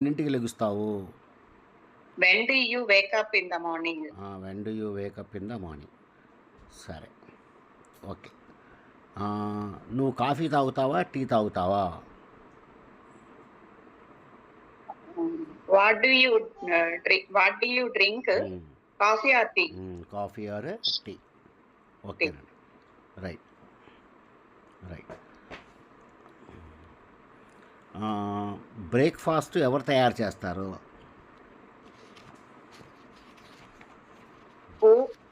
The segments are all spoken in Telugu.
ఎన్నింటికి లెగుస్తావు? When do you wake up in the morning? When do you wake up in the morning. సరే, ఓకే. నువ్వు కాఫీ తాగుతావా, టీ తాగుతావా? What do you drink? What do you drink? Coffee or tea? Coffee or tea. ఓకేనండి, రైట్ రైట్. బ్రేక్ఫాస్ట్ ఎవరు తయారు చేస్తారు?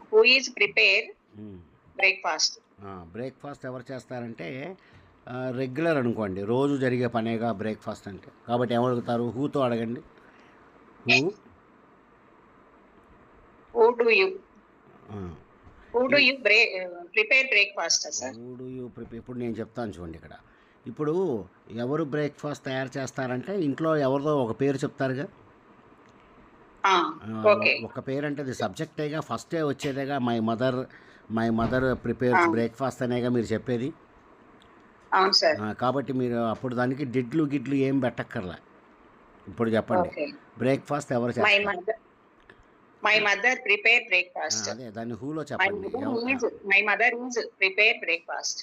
Who is prepare breakfast? Breakfast ఎవరు చేస్తారంటే రెగ్యులర్ అనుకోండి, రోజు జరిగే పనేగా బ్రేక్ఫాస్ట్ అంటే. కాబట్టి ఎవరు అడుగుతారు? హూతో అడగండి. Who do you prepare breakfast, sir? ఇప్పుడు నేను చెప్తాను చూడండి. ఇక్కడ ఇప్పుడు ఎవరు బ్రేక్ఫాస్ట్ తయారు చేస్తారంటే ఇంట్లో ఎవరిదో ఒక పేరు చెప్తారుగా. ఒక పేరు అంటే అది సబ్జెక్టేగా, ఫస్టే వచ్చేదేగా. మై మదర్ ప్రిపేర్స్ బ్రేక్ఫాస్ట్ అనేగా మీరు చెప్పేది. అవును సార్. కాబట్టి మీరు అప్పుడు దానికి డిడ్లు గిడ్లు ఏం పెట్టక్కర్లా. ఇప్పుడు చెప్పండి, బ్రేక్ఫాస్ట్ ఎవరు చేస్తారు? My mother prepare breakfast. అదే దాన్ని హూలో చెప్పండి. My mother is prepare breakfast.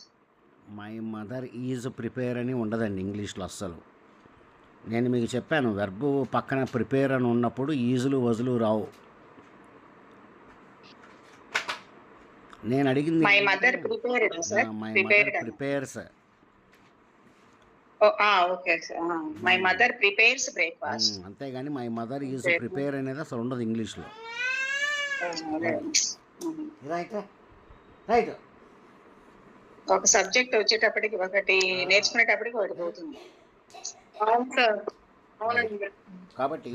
My mother is prepare అని ఉండదండి ఇంగ్లీష్లో అస్సలు. నేను మీకు చెప్పాను, వెర్బు పక్కన ప్రిపేర్ అని ఉన్నప్పుడు ఈజులు వజులు రావు. నేను అడిగింది my mother prepares. Okay sir, my mother prepares breakfast. అంతేగాని మై మదర్ ఈజ్ ప్రిపేర్ అనేది అసలు ఉండదు ఇంగ్లీష్లో. Right right. ఒక సబ్జెక్ట్ వచ్చేటప్పటికి ఒకటి, నేర్చుకునేటప్పటికి ఒకటి పోతుంది. కాబట్టి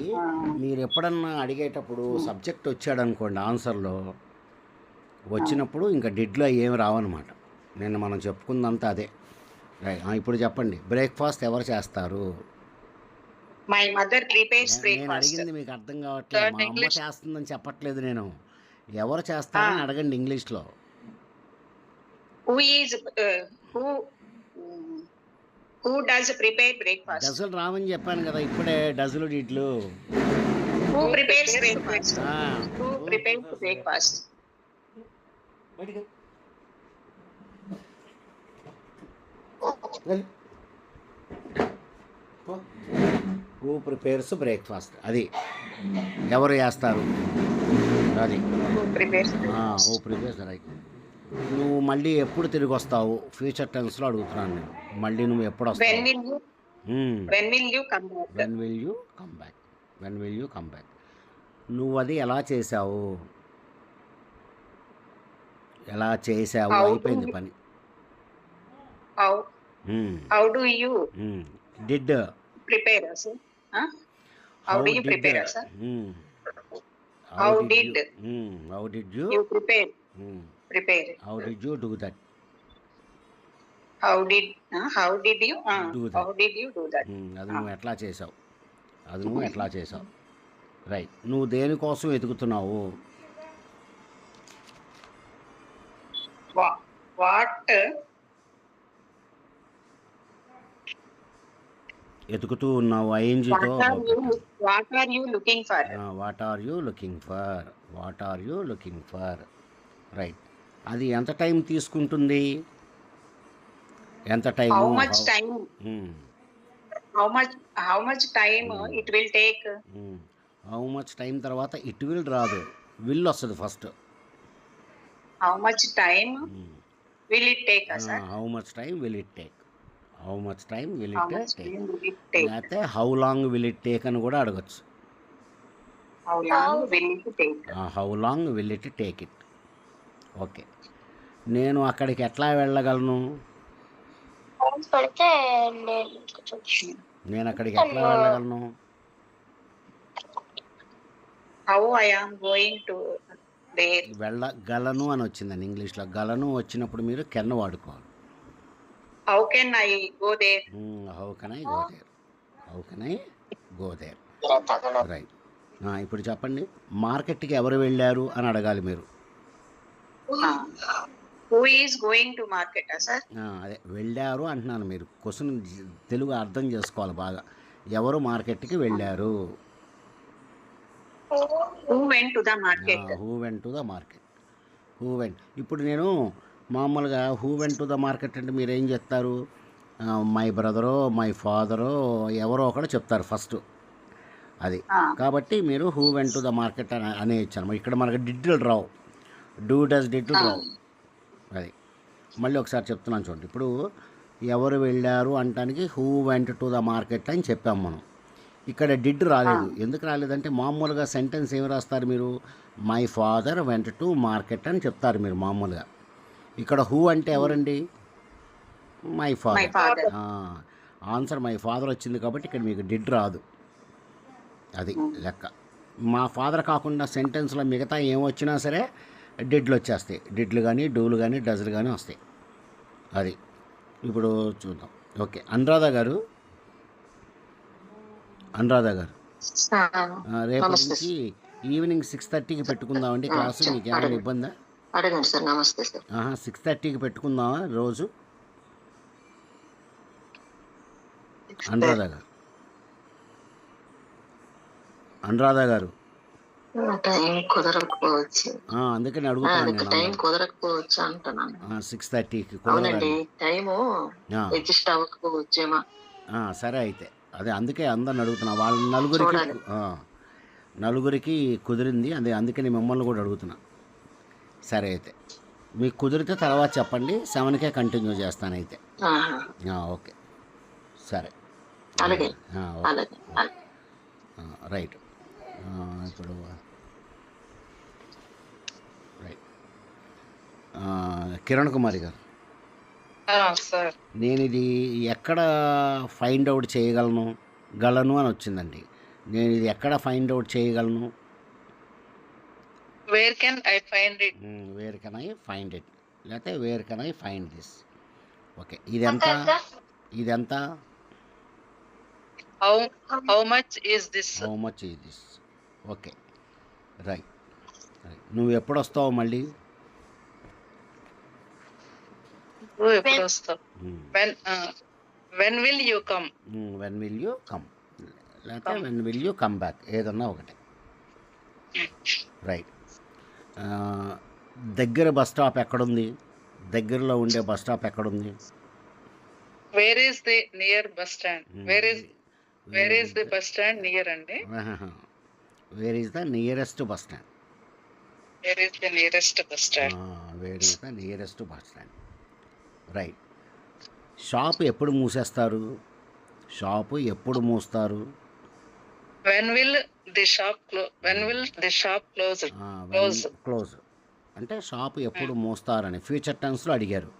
మీరు ఎప్పుడన్నా అడిగేటప్పుడు సబ్జెక్ట్ వచ్చాడు అనుకోండి, ఆన్సర్లో వచ్చినప్పుడు ఇంకా డిడ్లో ఏమి రావన్నమాట. నిన్న మనం చెప్పుకుందంతా అదే. ఇప్పుడు చెప్పండి, బ్రేక్ఫాస్ట్ ఎవరు చేస్తారు? My mother prepares breakfast. నేను అడిగింది మీకు అర్థం కావట్లేదు. మా అమ్మ చేస్తుందని చెప్పట్లేదు నేను. ఎవరు చేస్తారని అడగండి ఇంగ్లీష్లో. Who does prepare breakfast? డజులు రావని చెప్పాను కదా ఇప్పుడే, డజులు డిడ్లు. Who prepares breakfast? Who prepares breakfast? Who prepares breakfast, అది ఎవరు చేస్తారు అది. Who prepares. రైట్. నువ్వు మళ్ళీ ఎప్పుడు తిరిగి వస్తావు? ఫ్యూచర్ టెన్స్లో అడుగుతున్నాను నేను. మళ్ళీ నువ్వు ఎప్పుడు వస్తావు? When will you come back? నువ్వు అది ఎలా చేసావు? అయిపోయింది పని. How do you did prepare, sir? How do you prepare, sir? How did you prepare? How did you do that? How did you do that? అది నువ్వు ఎట్లా చేసావు. రైట్. నువ్వు దేనికోసం వెతుకుతున్నావు? ఎతుకుతూ ఉన్నావు. ఐఎన్జితో. What are you looking for? What are you looking for? Right. అది ఎంత టైం తీసుకుంటుంది? ఎంత time? How much time it will take? How much time తర్వాత ఇట్ విల్ రాదు, విల్ వస్తుంది first. How much time will it take, sir? How much time will it take? లేకపోతే how long will it take అని కూడా అడగచ్చు. How long will it take it? Okay. నేను అక్కడికి ఎట్లా వెళ్ళగలను? How I am going to there? వెళ్ళగలను అని వచ్చిందండి ఇంగ్లీష్లో. గలను వచ్చినప్పుడు మీరు కెన్ వాడుకోవాలి. How can I go there? How can I go there? Right. ఇప్పుడు చెప్పండి, మార్కెట్కి ఎవరు వెళ్ళారు అని అడగాలి మీరు. Who is going to market, sir? అదే వెళ్ళారు అంటున్నాను. మీరు క్వశ్చన్ తెలుగు అర్థం చేసుకోవాలి బాగా. ఎవరు మార్కెట్కి వెళ్ళారు? Who went to the market? Who went to the market. ఇప్పుడు నేను మామూలుగా who went to the market అంటే మీరు ఏం చెప్తారు? మై బ్రదరో, మై ఫాదరో ఎవరో ఒకడు చెప్తారు ఫస్ట్. అది కాబట్టి మీరు who went to the market అని అనేయచ్చు. ఇక్కడ మనకు డిడ్లు రావు, డూ డస్ డిడ్లు రావు. అది మళ్ళీ ఒకసారి చెప్తున్నాను చూడండి. ఇప్పుడు ఎవరు వెళ్ళారు అంటానికి who went to the market అని చెప్పాము మనం. ఇక్కడ డిడ్ రాలేదు. ఎందుకు రాలేదంటే మామూలుగా సెంటెన్స్ ఏమి రాస్తారు మీరు? My father went to market అని చెప్తారు మీరు మామూలుగా. ఇక్కడ హూ అంటే ఎవరండి? My My father. father. Answer my father వచ్చింది కాబట్టి ఇక్కడ మీకు డిడ్ రాదు. అది లెక్క. మా ఫాదర్ కాకుండా సెంటెన్స్లో మిగతా ఏం వచ్చినా సరే డిడ్లు వచ్చేస్తాయి. డిడ్లు కానీ, డూలు కానీ, డజలు కానీ వస్తాయి. అది ఇప్పుడు చూద్దాం. ఓకే, అనురాధ గారు రేపు నమస్తే నుంచి ఈవినింగ్ 6:30కి పెట్టుకుందామండి క్లాసు. మీకు ఏమైనా అడగండి ఇబ్బందా? అడగండి సార్. నమస్తే సార్. 6:30కి పెట్టుకుందామా రోజు? అనురాధ గారు టైం కుదరకపోవచ్చు. అందుకని అడుగుతున్నాను మీకు నేను. టైం కుదరకపోవచ్చు అంటున్నాను. 6:30కి అవునండి, కుదరదండి. టైము అడ్జస్ట్ అవ్వకపోవచ్చేమో. సరే అయితే అదే అందుకే అందరిని అడుగుతున్నా. వాళ్ళ నలుగురికి కుదిరింది. అందుకని మిమ్మల్ని కూడా అడుగుతున్నా. సరే అయితే మీకు కుదిరితే తర్వాత చెప్పండి. 7కే కంటిన్యూ చేస్తాను అయితే. ఓకే సరే. అలాగే ఓకే అలాగే అలాగే. రైట్. ఇప్పుడు రైట్. కిరణ్ కుమారి గారు, సార్ నేను ఇది ఎక్కడ ఫైండ్ అవుట్ గలను అని వచ్చిందండి. నేను ఇది ఎక్కడ ఫైండ్ అవుట్ చేయగలను? Where can I find it? Where can I find it, లేకపోతే where can I find this. Okay, ఇదెంత? How much is this? How much is this? Okay right. నువ్వు ఎప్పుడు వస్తావు మళ్ళీ? ఎప్పుడు వస్తావు? When will you come? When will you come, లేకపోతే when will you come back, ఏదన్నా ఒకటి. రైట్. దగ్గర బస్ స్టాప్ ఎక్కడుంది? దగ్గరలో ఉండే బస్ స్టాప్ ఎక్కడుంది? Where is the near bus stand? Where is the bus stand near అండి? Where is the nearest bus stand? Where is the nearest bus stand? Where is the nearest bus stand. Right. Shop ఎప్పుడు మూసేస్తారు? షాపు ఎప్పుడు మూస్తారు? When will the shop close? Close అంటే షాపు ఎప్పుడు మూస్తారని ఫ్యూచర్ టెన్స్లో అడిగారు.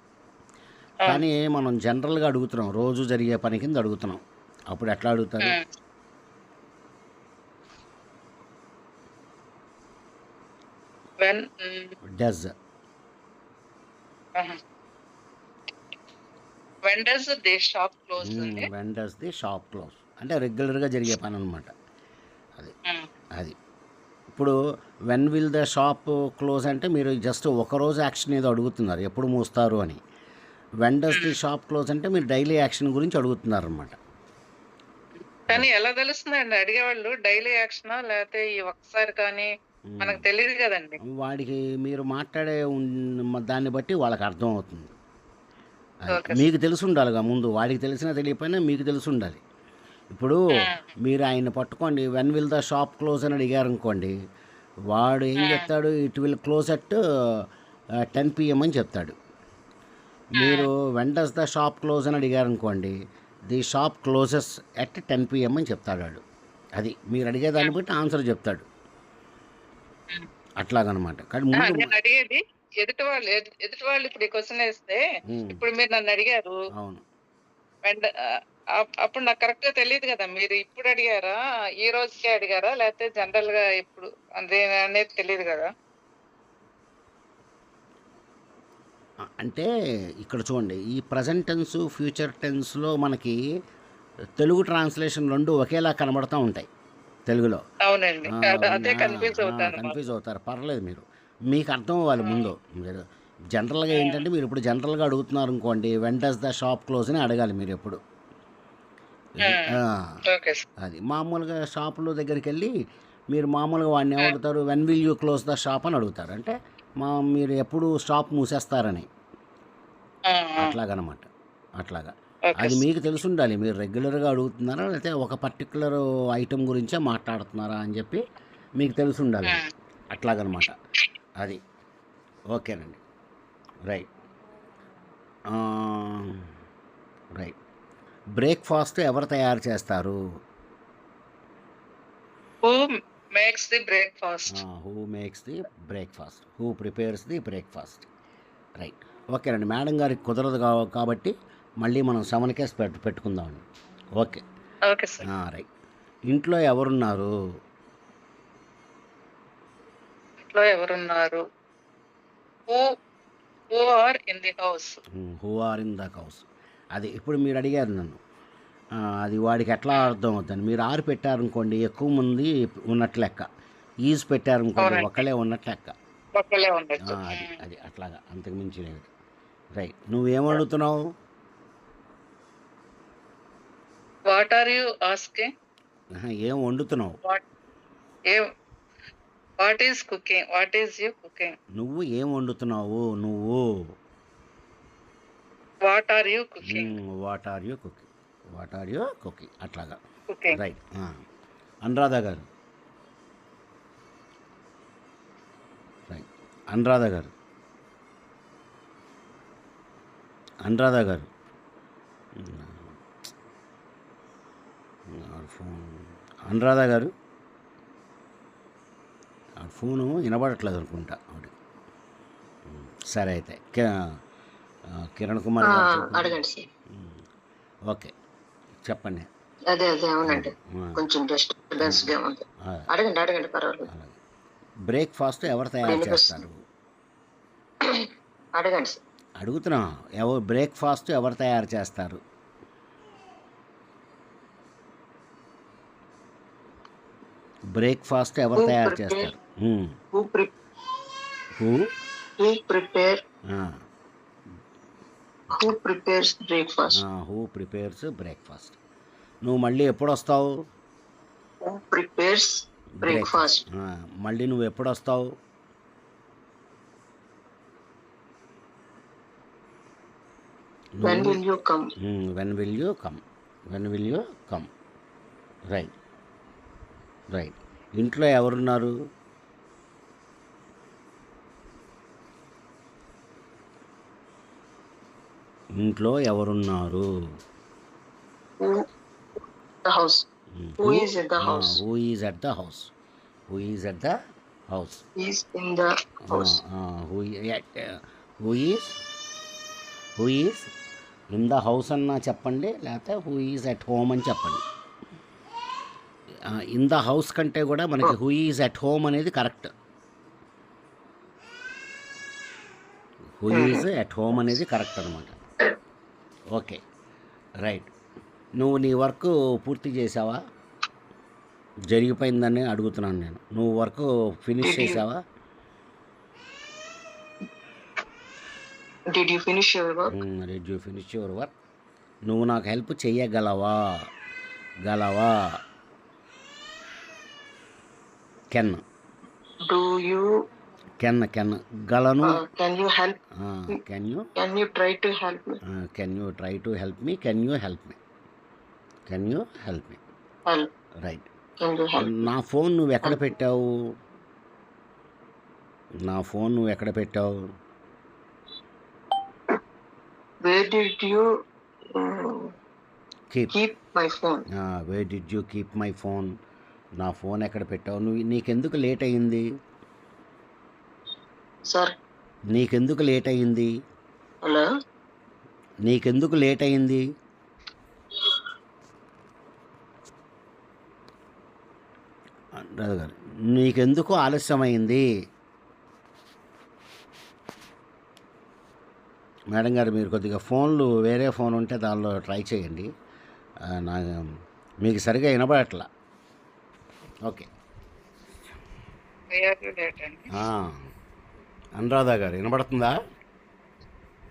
కానీ మనం జనరల్గా అడుగుతున్నాం, రోజు జరిగే పని కింద అడుగుతున్నాం. అప్పుడు ఎట్లా అడుగుతారు? Does. When does the shop close? When does the shop close అంటే రెగ్యులర్గా జరిగే పని అనమాట. అది ఇప్పుడు when will the shop close అంటే మీరు జస్ట్ ఒకరోజు యాక్షన్ ఏదో అడుగుతున్నారు, ఎప్పుడు మూస్తారు అని. When does the shop close అంటే మీరు డైలీ యాక్షన్ గురించి అడుగుతున్నారు అనమాట. కానీ ఎలా తెలుస్తుందండి అడిగేవాళ్ళు? డైలీ యాక్షనా లేకపోతే ఈ ఒక్కసారి కానీ మనకు తెలియదు కదండి. వాడికి మీరు మాట్లాడే దాన్ని బట్టి వాళ్ళకి అర్థం అవుతుంది. మీకు తెలిసి ఉండాలిగా ముందు. వాడికి తెలిసినా తెలియకపోయినా మీకు తెలిసి ఉండాలి. ఇప్పుడు మీరు ఆయన పట్టుకోండి, when will the shop close అని అడిగారు అనుకోండి, వాడు ఏం చెప్తాడు? It will close at 10 PM అని చెప్తాడు. మీరు when does the shop close అని అడిగారు అనుకోండి, the shop closes at 10 PM అని చెప్తాడు వాడు. అది మీరు అడిగేదాన్ని బట్టి ఆన్సర్ చెప్తాడు. అట్లాగనమాట. కానీ ముందు అడిగేది ఎదుటి వాళ్ళు ఇప్పుడు ఈ క్వశ్చన్ వేస్తే, ఇప్పుడు మీరు నన్ను అడిగారు, అవును, అప్పుడు నాకు కరెక్ట్ గా తెలియదు కదా. మీరు ఇప్పుడు అడిగారా, ఈ రోజుకే అడిగారా, లేకపోతే జనరల్ గా ఇప్పుడు అదే అనేది తెలియదు కదా. అంటే ఇక్కడ చూడండి, ఈ ప్రజెంట్ టెన్స్ ఫ్యూచర్ టెన్స్లో మనకి తెలుగు ట్రాన్స్లేషన్ రెండు ఒకేలా కనబడుతూ ఉంటాయి తెలుగులో. అవునండి, అదే కన్ఫ్యూజ్ అవుతారు. పర్లేదు, మీకు అర్థం అవ్వాలి ముందు. మీరు జనరల్గా ఏంటంటే, మీరు ఇప్పుడు జనరల్గా అడుగుతున్నారు అనుకోండి, when does the shop close అని అడగాలి మీరు ఎప్పుడు. ఆ, ఓకే సార్. అది మామూలుగా షాపుల దగ్గరికి వెళ్ళి మీరు మామూలుగా వాడిని ఏమడుగుతారు, when will you close the shop అని అడుగుతారు. అంటే మీరు ఎప్పుడు షాప్ మూసేస్తారని, అట్లాగనమాట. అట్లాగా ఓకే అది సార్. మీకు తెలిసి ఉండాలి. మీరు రెగ్యులర్గా అడుగుతున్నారా లేకపోతే ఒక పర్టికులర్ ఐటెం గురించే మాట్లాడుతున్నారా అని చెప్పి మీకు తెలిసి ఉండాలి. అట్లాగనమాట అది. ఓకేనండి. రైట్. రైట్. బ్రేక్ఫాస్ట్ ఎవరు తయారు చేస్తారు? Who makes the breakfast? Who makes the breakfast, who prepares the breakfast. Right. ఓకేనండి. మేడం గారికి కుదరదు కాబట్టి మళ్ళీ మనం 7 పెట్టుకుందామండి. ఓకే. Okay sir. రైట్. ఇంట్లో ఎవరున్నారు? ఇంట్లో ఎవరున్నారు? Who who are in the house? Who are in the house. అది ఇప్పుడు మీరు అడిగారు నన్ను. అది వాడికి ఎట్లా అర్థం అవుతుంది? మీరు ఆరు పెట్టారనుకోండి ఎక్కువ మంది ఉన్నట్లు లెక్క, ఈజ్ పెట్టారనుకోండి అవునండి. ఒక్కలే ఉన్నట్లు లెక్క. ఒక్కలే ఉండొచ్చు. అది అది అట్లాగా, అంతకు మించి లేదు. రైట్. నువ్వేం అడుగుతున్నావు? What are you asking? ఏం వండుతున్నావు? What is cooking? What is you cooking? నువ్వు ఏం వండుతున్నావు? నువ్వు what are you cooking? What are you cooking, what are you cooking, అట్లాగా. కుకింగ్. రైట్. అనురాధ గారు. రైట్. అనురాధ గారు. అనురాధ గారు. ఫోన్ అనురాధ గారు ఫోను వినబడట్లేదు అనుకుంటా ఆవిడ. సరే అయితే కిరణ్ కుమార్ గారు చెప్పండి. అడగండి సార్. ఓకే చెప్పండి. అదే అవునండి, కొంచెం డిస్టర్బెన్స్ గా ఉంది. అడగండి పర్వాలేదు. అలాగే. బ్రేక్ఫాస్ట్ ఎవరు తయారు చేస్తారు? అడగండి సార్. అడుగుతున్నా. బ్రేక్ఫాస్ట్ ఎవరు తయారు చేస్తారు? బ్రేక్ఫాస్ట్ ఎవరు తయారు చేస్తారు? Who prepares breakfast? Who prepares breakfast. నువ్వు మళ్ళీ ఎప్పుడు వస్తావు? Who prepares breakfast. మళ్ళీ నువ్వు ఎప్పుడు వస్తావు? When will you come? When will you come? When will you come? Right. Right. ఇంట్లో ఎవరున్నారు? ఇంట్లో ఎవరున్నారు? The house. Who is at the house? Who is at the house? Who is at the house? He is in the house. Who is in the house అన్నా చెప్పండి, లేకపోతే హూ ఈజ్ అట్ హోమ్ అని చెప్పండి. ఇన్ ద హౌస్ కంటే కూడా మనకి హూ ఈజ్ అట్ హోమ్ అనేది correct. Who is at home అనేది కరెక్ట్ అనమాట. ఓకే. రైట్. నువ్వు నీ వర్క్ పూర్తి చేసావా? జరిగిపోయిందని అడుగుతున్నాను నేను. నువ్వు వర్క్ ఫినిష్ చేసావా? Did you finish your work? Did you finish your work? నువ్వు నాకు హెల్ప్ చెయ్యగలవా? కెన్. Do you? కెన్ గలను. Can you help? Can you try to help me? Can you try to help me? Can you help me? Help. Right. Can you help? నా ఫోన్ నువ్వు ఎక్కడ పెట్టావు? Where did you keep my phone? Where did you keep my phone? నా ఫోన్ ఎక్కడ పెట్టావు? నీకెందుకు లేట్ అయ్యింది? సార్. నీకెందుకు లేట్ అయ్యింది? హలో. నీకెందుకు లేట్ అయ్యింది? రాజు గారు, నీకెందుకు ఆలస్యమైంది? మేడం గారు, మీరు కొద్దిగా ఫోన్లు వేరే ఫోన్ ఉంటే దానిలో ట్రై చేయండి. మీకు సరిగా వినబడట్లా. ఓకే. అనురాధ గారు వినబడుతుందా?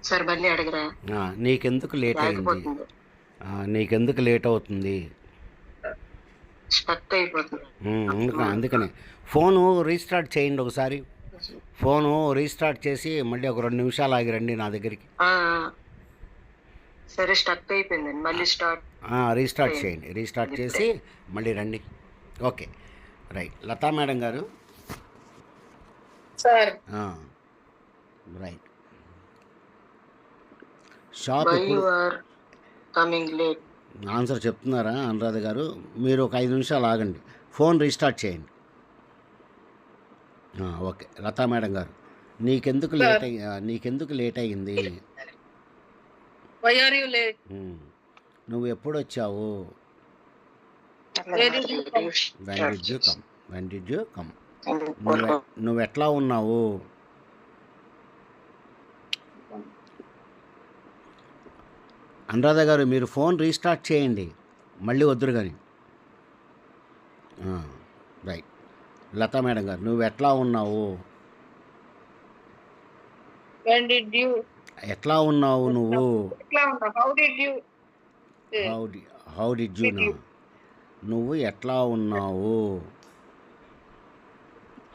సార్ మళ్ళీ అడగరా? నీకెందుకు లేట్ అయింది? నీకెందుకు లేట్ అవుతుంది? స్టక్ అయిపోతుంది. అందుకనే ఫోను రీస్టార్ట్ చేయండి ఒకసారి. ఫోను రీస్టార్ట్ చేసి మళ్ళీ ఒక 2 నిమిషాలు ఆగి రండి నా దగ్గరికి. సరే, స్టక్ అయిపోయింది, మళ్ళీ రీస్టార్ట్ చేయండి. రీస్టార్ట్ చేసి మళ్ళీ రండి. Okay, right. లతా మేడం గారు, సార్ రైట్. షాప్ ఎప్పుడు కమింగ్ లేట్ ఆన్సర్ చెప్తున్నారా అనురాధ గారు? మీరు ఒక 5 నిమిషాలు ఆగండి, ఫోన్ రీస్టార్ట్ చేయండి. ఓకే, లతా మేడం గారు, నీకెందుకు లేట్ అయ్యింది? Why are you late? నువ్వు ఎప్పుడు వచ్చావు? When did you come? నువ్వు ఎట్లా ఉన్నావు? అనురాధ గారు, మీరు ఫోన్ రీస్టార్ట్ చేయండి, మళ్ళీ వద్దురు కానీ. రైట్. లతా మేడం గారు, నువ్వు ఎట్లా ఉన్నావు? ఎట్లా ఉన్నావు నువ్వు? హౌ డిడ్ యూ నా? నువ్వు ఎట్లా ఉన్నావు?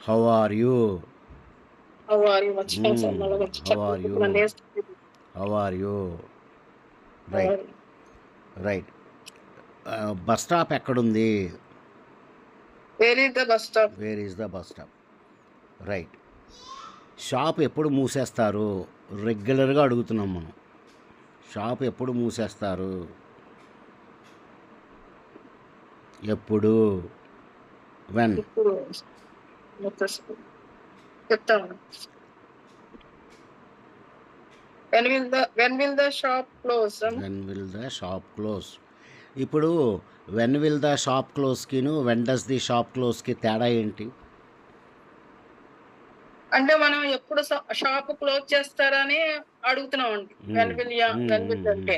How are you? How are you? Right, right. Bus stop ఎక్కడుంది? Where is the bus stop? Right. Shop ఎప్పుడు మూసేస్తారు? రెగ్యులర్గా అడుగుతున్నాం మనం. షాప్ ఎప్పుడు మూసేస్తారు? ఎప్పుడు? వెన్? చెప్తాను. When will the shop close? When will the shop close? ఇప్పుడు వెన్ విల్ ద షాప్ క్లోజ్కిను వెన్ డస్ ది షాప్ క్లోజ్కి తేడా ఏంటి? అంటే మనం ఎప్పుడు షాప్ క్లోజ్ చేస్తారని అడుగుతున్నాం అండి. వెన్ విల్ అంటే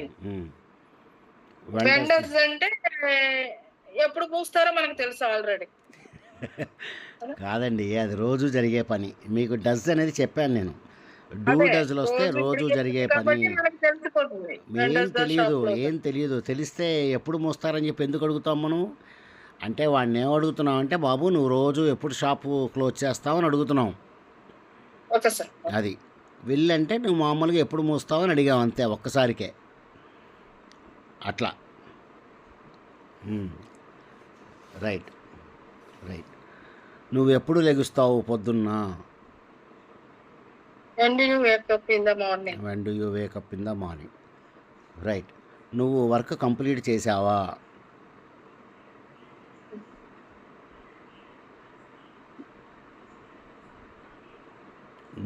వెన్ డస్ అంటే ఎప్పుడు పూస్తారో మనకు తెలుసు ఆల్రెడీ. కాదండి, అది రోజు జరిగే పని. మీకు డస్ అనేది చెప్పాను నేను. డూ డస్లు వస్తే రోజు జరిగే పని. ఏం తెలియదు. తెలిస్తే ఎప్పుడు మోస్తారని చెప్పి ఎందుకు అడుగుతాం మనం? అంటే వాడిని ఏం అడుగుతున్నాం అంటే, బాబు నువ్వు రోజు ఎప్పుడు షాపు క్లోజ్ చేస్తావు అని అడుగుతున్నాం. అది. విల్ అంటే నువ్వు మామూలుగా ఎప్పుడు మూస్తావు అని అడిగావు, అంతే, ఒక్కసారికే. అట్లా. Right, right. నువ్వు ఎప్పుడు లెగుస్తావు పొద్దున్న? When do you wake up in the morning? When do you wake up in the morning? Right. నువ్వు వర్క్ కంప్లీట్ చేసావా?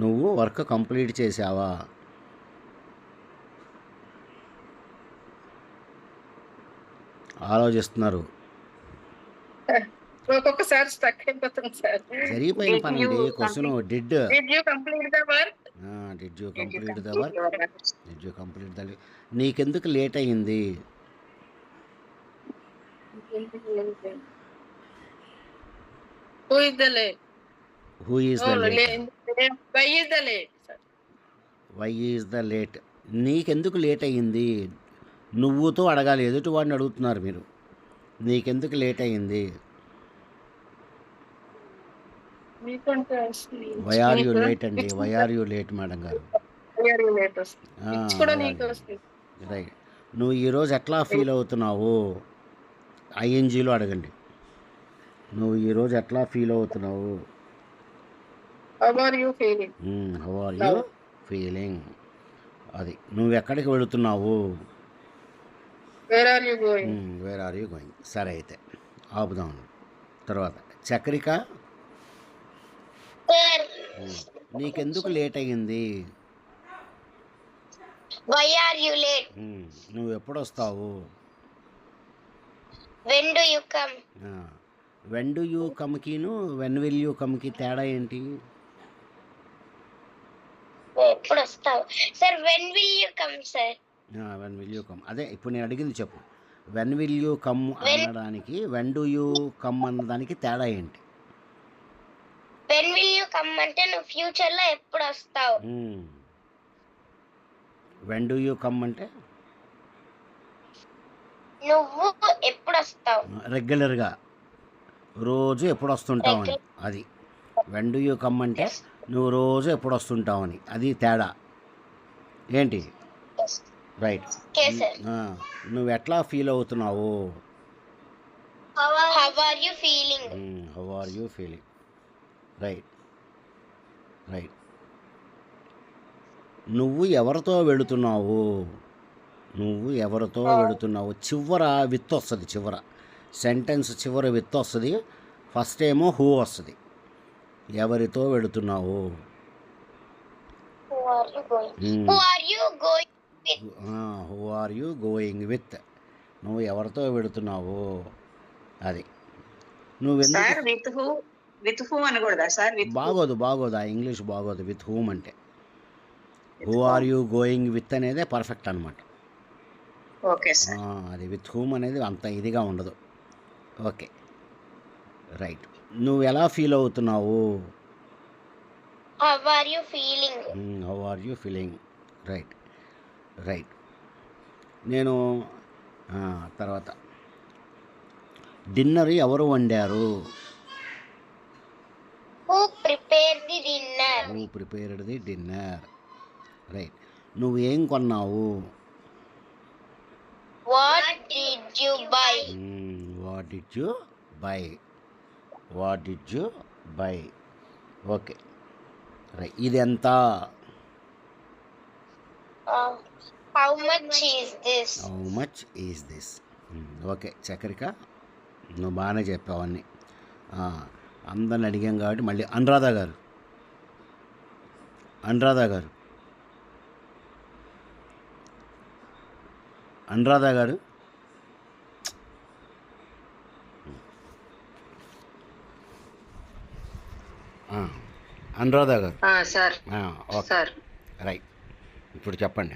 నువ్వు వర్క్ కంప్లీట్ చేసావా? ఆలోచిస్తున్నారు. ఒక్కొక్కసారి స్టక్ అయిపోతుంది సార్. జరిగిపోయిన పని అండి. Question did you complete the work? Did you complete the work? Did you complete the నీకెందుకు లేట్ అయ్యింది? Who is the late? Who is the late? Why is the late? Why is the late? నీకెందుకు లేట్ అయ్యింది? నువ్వుతో అడగాలి, ఎదుటి వాడిని అడుగుతున్నారు మీరు. నీకెందుకు లేట్ అయ్యింది? వై ఆర్ యూ లేట్ అండి. Why are you late madam గారు? రైట్. నువ్వు ఈరోజు ఎట్లా ఫీల్ అవుతున్నావు? ఐఎన్జీలో అడగండి. నువ్వు ఈరోజు ఎట్లా ఫీల్ అవుతున్నావు? How are you feeling? అది. నువ్వు ఎక్కడికి వెళుతున్నావు? Where are you going? సరే, అయితే ఆపుదాం. తర్వాత చక్రిక, నీకెందుకు లేట్ అయ్యింది? Why are you late? నువ్వు ఎప్పుడు వస్తావు? When do you come? When do you కమ్కిను వెన్ విల్ యూ కమ్కి తేడా ఏంటి? ఎప్పుడు వస్తావు sir? When will you come sir? When will you come. అదే ఇప్పుడు నేను అడిగింది చెప్పు. వెన్ విల్ యూ కమ్ అనడానికి వెన్ డు యూ కమ్ అన్నదానికి తేడా ఏంటి? వెన్ విల్ యు కమ్ అంటే నువ్వు ఫ్యూచర్ లో ఎప్పుడు వస్తావు. వెన్ డు యూ కమ్ అంటే నువ్వు ఎప్పుడు వస్తావు? రెగ్యులర్గా రోజు ఎప్పుడు వస్తుంటావని. అది వెన్ డూ యూ కమ్ అంటే నువ్వు రోజు ఎప్పుడు వస్తుంటావని, అది తేడా. ఏంటి? రైట్. Okay sir. నువ్వు ఎట్లా ఫీల్ అవుతున్నావు? How are you feeling? How are you feeling? Right right. నువ్వు ఎవరితో వెళుతున్నావు? నువ్వు ఎవరితో వెళుతున్నావు? చివర విత్ వస్తుంది. చివర సెంటెన్స్ చివర విత్ వస్తుంది. ఫస్ట్ ఏమో హూ వస్తుంది. ఎవరితో వెళుతున్నావు? Who are you going? Who are you going with? Who are you going with? నువ్వు ఎవరితో వెళుతున్నావు? అది నువ్వు సార్ విత్ హూ అనకూడదా సార్? బాగోదు ఆ ఇంగ్లీష్ బాగోదు విత్ హూమ్ అంటే. Who are you going with అనేదే పర్ఫెక్ట్ అనమాట. Okay sir. అది విత్ హూమ్ అనేది అంత ఇదిగా ఉండదు. Okay right. నువ్వు ఎలా ఫీల్ అవుతున్నావు? How are you feeling? How are you feeling? Right right. నేను తర్వాత డిన్నర్ ఎవరు వండారు? Who prepare the dinner? Who prepared the dinner? Right. నువ్వు ఏం కొన్నావు? What did you buy? What did you buy? What did you buy? Okay right. ఇది ఎంత? How much is this? How much is this? Okay Chakrika, నువ్వు బాగానే చెప్పావు అన్నీ. అందరిని అడిగాం కాబట్టి మళ్ళీ అనురాధ గారు. అనురాధ గారు అనురాధ గారు. Sir okay sir right. ఇప్పుడు చెప్పండి,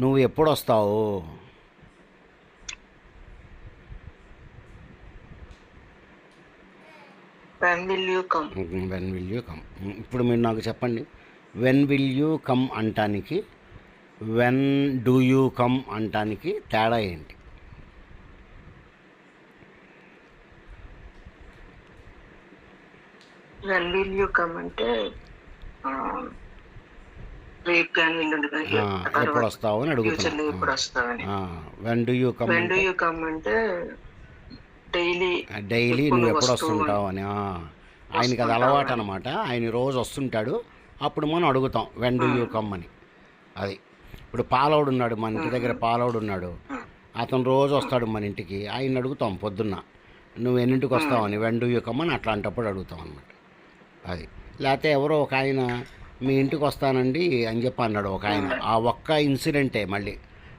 నువ్వు ఎప్పుడు వస్తావు? when will you come? When will you come. ఇప్పుడు మీరు నాకు చెప్పండి, వెన్ విల్ యూ కమ్ అంటానికి వెన్ డూ యూ కమ్ అంటానికి తేడా ఏంటి? when will you come అంటే రేపు కానీ ఎల్లుండి కానీ ఎప్పుడు వస్తావు అని ఫ్యూచర్లో అడుగుతున్నా. ఎప్పుడు వస్తావని. When do you come when do you come అంటే డైలీ డైలీ ఎప్పుడు నువ్వు ఎప్పుడు వస్తావు వస్తుంటావు అని. ఆయనకి అది అలవాటు అనమాట. ఆయన రోజు వస్తుంటాడు, అప్పుడు మనం అడుగుతాం వెన్ డూ యూ కమ్ అని. అది ఇప్పుడు పాలవుడు ఉన్నాడు మన ఇంటి దగ్గర, పాలవుడు ఉన్నాడు, అతను రోజు వస్తాడు మన ఇంటికి. ఆయన అడుగుతాం పొద్దున్న, నువ్వు ఎన్నింటికి వస్తావని, వెన్ డూ యూ కమ్ అని అట్లాంటప్పుడు అడుగుతాం అనమాట. అది లేకపోతే ఎవరో ఒక ఆయన మీ ఇంటికి వస్తానండి అని చెప్పి అన్నాడు ఒక ఆయన. ఆ ఒక్క ఇన్సిడెంటే మళ్ళీ.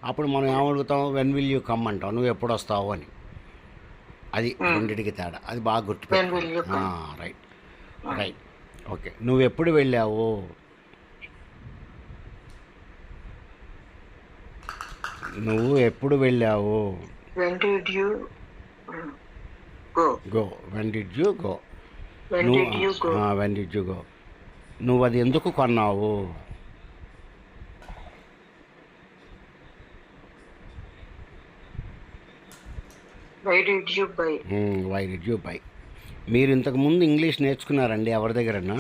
అప్పుడు మనం ఏమడుగుతాం, వెన్ విల్ యూ కమ్ అంటాం, నువ్వు ఎప్పుడు వస్తావు అని. అది రెండింటికి తేడా. అది బాగా when will you గుర్తుపెట్టు. come? Right right. Okay. నువ్వు ఎప్పుడు వెళ్ళావు? నువ్వు ఎప్పుడు వెళ్ళావు? when did you go? Go. When did you go? when did you go? When did you go? నువ్వు అది ఎందుకు కొన్నావు? why did you buy? Why did you buy? మీరు ఇంతకుముందు ఇంగ్లీష్ నేర్చుకున్నారండి ఎవరి దగ్గరన్నా?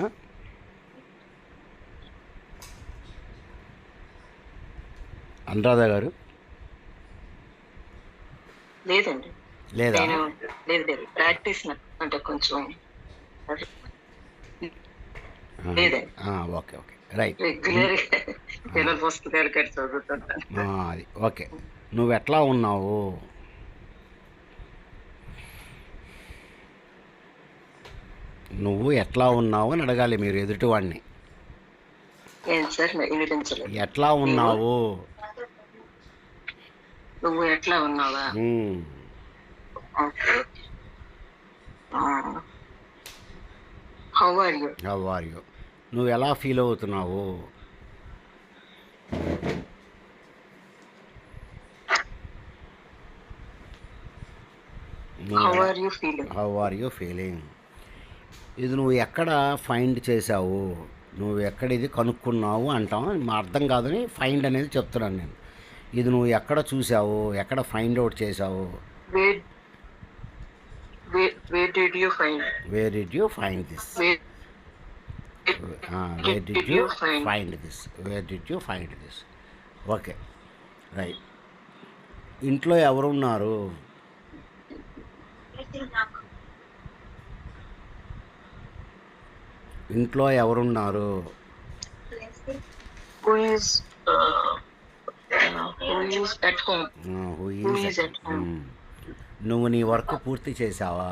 అనురాధ గారు లేదండి, లేదా? నేను లేదు ప్రాక్టీస్ అంటే కొంచెం లేదండి. Okay okay right. రెగ్యులర్ పిల్లల పుస్తకాలు కట్టి చదువుతుంటాను. అది ఓకే. నువ్వు ఎట్లా ఉన్నావు? నువ్వు ఎట్లా ఉన్నావు అని అడగాలి మీరు ఎదుటివాడిని. ఏం సార్ వినిపించలేదు. ఎట్లా ఉన్నావు? నువ్వు ఎట్లా ఉన్నావా? How are you? How are you? నువ్వు ఎలా ఫీల్ అవుతున్నావు? How are you feeling? How are you feeling? ఇది నువ్వు ఎక్కడ ఫైండ్ చేసావు, నువ్వు ఎక్కడ ఇది కనుక్కున్నావు అంటాం. మా అర్థం కాదని ఫైండ్ అనేది చెప్తున్నాను నేను. ఇది నువ్వు ఎక్కడ చూసావు, ఎక్కడ ఫైండ్ అవుట్ చేసావు? Where where did you find? Where did you find this? Where where did did you you find? Find this? Where did you find this? Okay, right. ఇంట్లో ఎవరున్నారు? ఇంట్లో ఎవరున్నారు? Who is at home? Who Who is is at home? నువ్వు నీ వర్క్ పూర్తి చేసావా?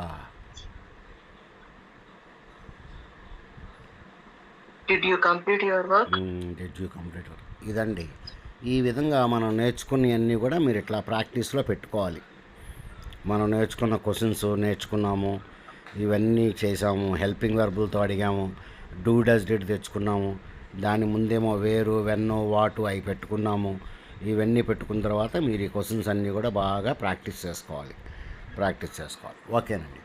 Did you complete your work? Did you complete work? ఇదండి. ఈ విధంగా మనం నేర్చుకున్నవన్నీ కూడా మీరు ఇట్లా ప్రాక్టీస్లో పెట్టుకోవాలి. మనం నేర్చుకున్న క్వశ్చన్స్ నేర్చుకున్నాము, ఇవన్నీ చేసాము, హెల్పింగ్ వర్బులతో అడిగాము, డూ డస్ డిడ్ తెచ్చుకున్నాము, దాని ముందేమో వేరు వెన్ను వాటు అవి పెట్టుకున్నాము. ఇవన్నీ పెట్టుకున్న తర్వాత మీరు ఈ క్వశ్చన్స్ అన్నీ కూడా బాగా ప్రాక్టీస్ చేసుకోవాలి. ఓకేనండి,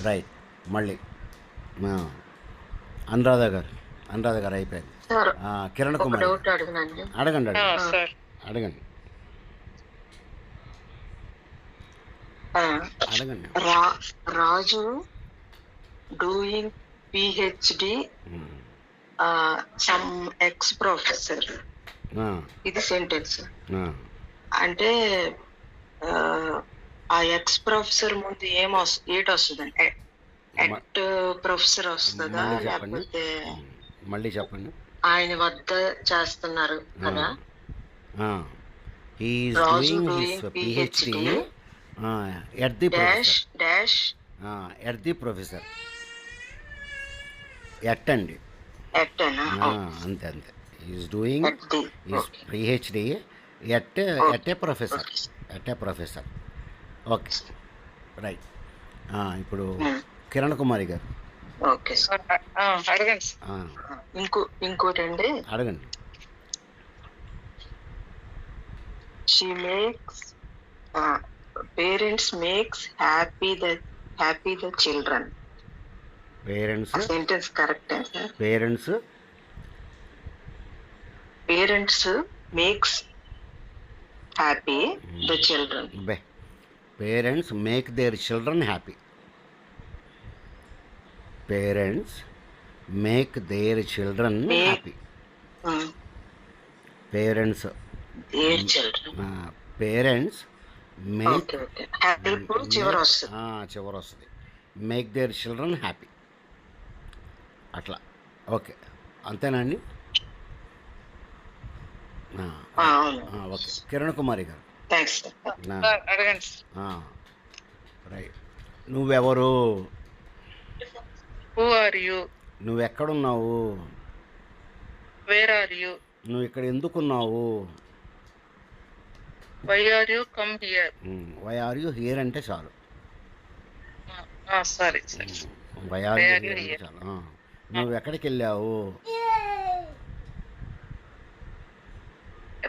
రైట్. మళ్ళీ అనురాధ గారు అయిపోయింది. Sir, కిరణ్ ఒక కుమార్ డౌట్ అడగనండి. అడగండి. సార్ అడగండి. Raju doing PhD some ex professor, ఇది సెంటెన్స్. అంటే ఆ ఎక్స్ ప్రొఫెసర్ ముందు ఏటి వస్తుందండి? ఎట్ ప్రొఫెసర్ వస్తుందా, లేకపోతే మళ్ళీ చెప్పండి. ఆయన వద్ద చేస్తున్నారు కదా? He is Raju doing his doing PhD PhD at the dash professor. Dash At the professor. At అండి. ఎట్టనా? అంతే. He is doing At the his okay. PhD at a professor. At a professor. Okay, right. ఇప్పుడు కిరణ్ కుమారి గారు ఓకే సార్. అడగండి సార్. ఇంకోటండి, అడగండి. she makes parents makes happy the children. Parents sentence correct sir? Parents makes happy the children. Parents make their children happy. Parents make their children happy. Parents their children. Parents make okay okay. Help చివరి వస్తుంది. మేక్ దేర్ చిల్డ్రన్ హ్యాపీ, అట్లా. ఓకే, అంతేనండి. ఓకే, కిరణ్ కుమారి గారు థ్యాంక్స్ సార్. సార్ అడగండి సార్. రైట్. నువ్వెవరు? Who are you? నువ్వెక్కడున్నావు? Where are you? నువ్వు ఇక్కడ ఎందుకున్నావు? Why are you come here? Why are you here అంటే చాలు. Sorry sir. Why are you here అంటే చాలు. నువ్వు ఎక్కడికి వెళ్ళావు?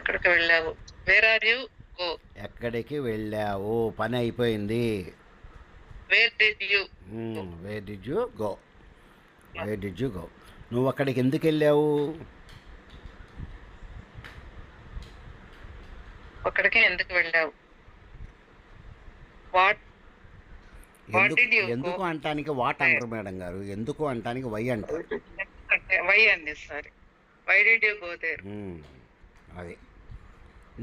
ఎక్కడికి వెళ్ళావు? Where are you go? ఎక్కడికి వెళ్ళావు? పని అయిపోయింది. Where did you? Where did you go? Where did you go? నువ్వు అక్కడికి ఎందుకు వెళ్ళావు? అక్కడికి ఎందుకు వెళ్ళావు? వాట్ డిడ్ యూ ఎందుకు గో? అంటానికి వాట్ అంటారు మేడం గారు, ఎందుకు అంటానికి వై అంటారు. వై అండి, sorry. Why did you go there? అది.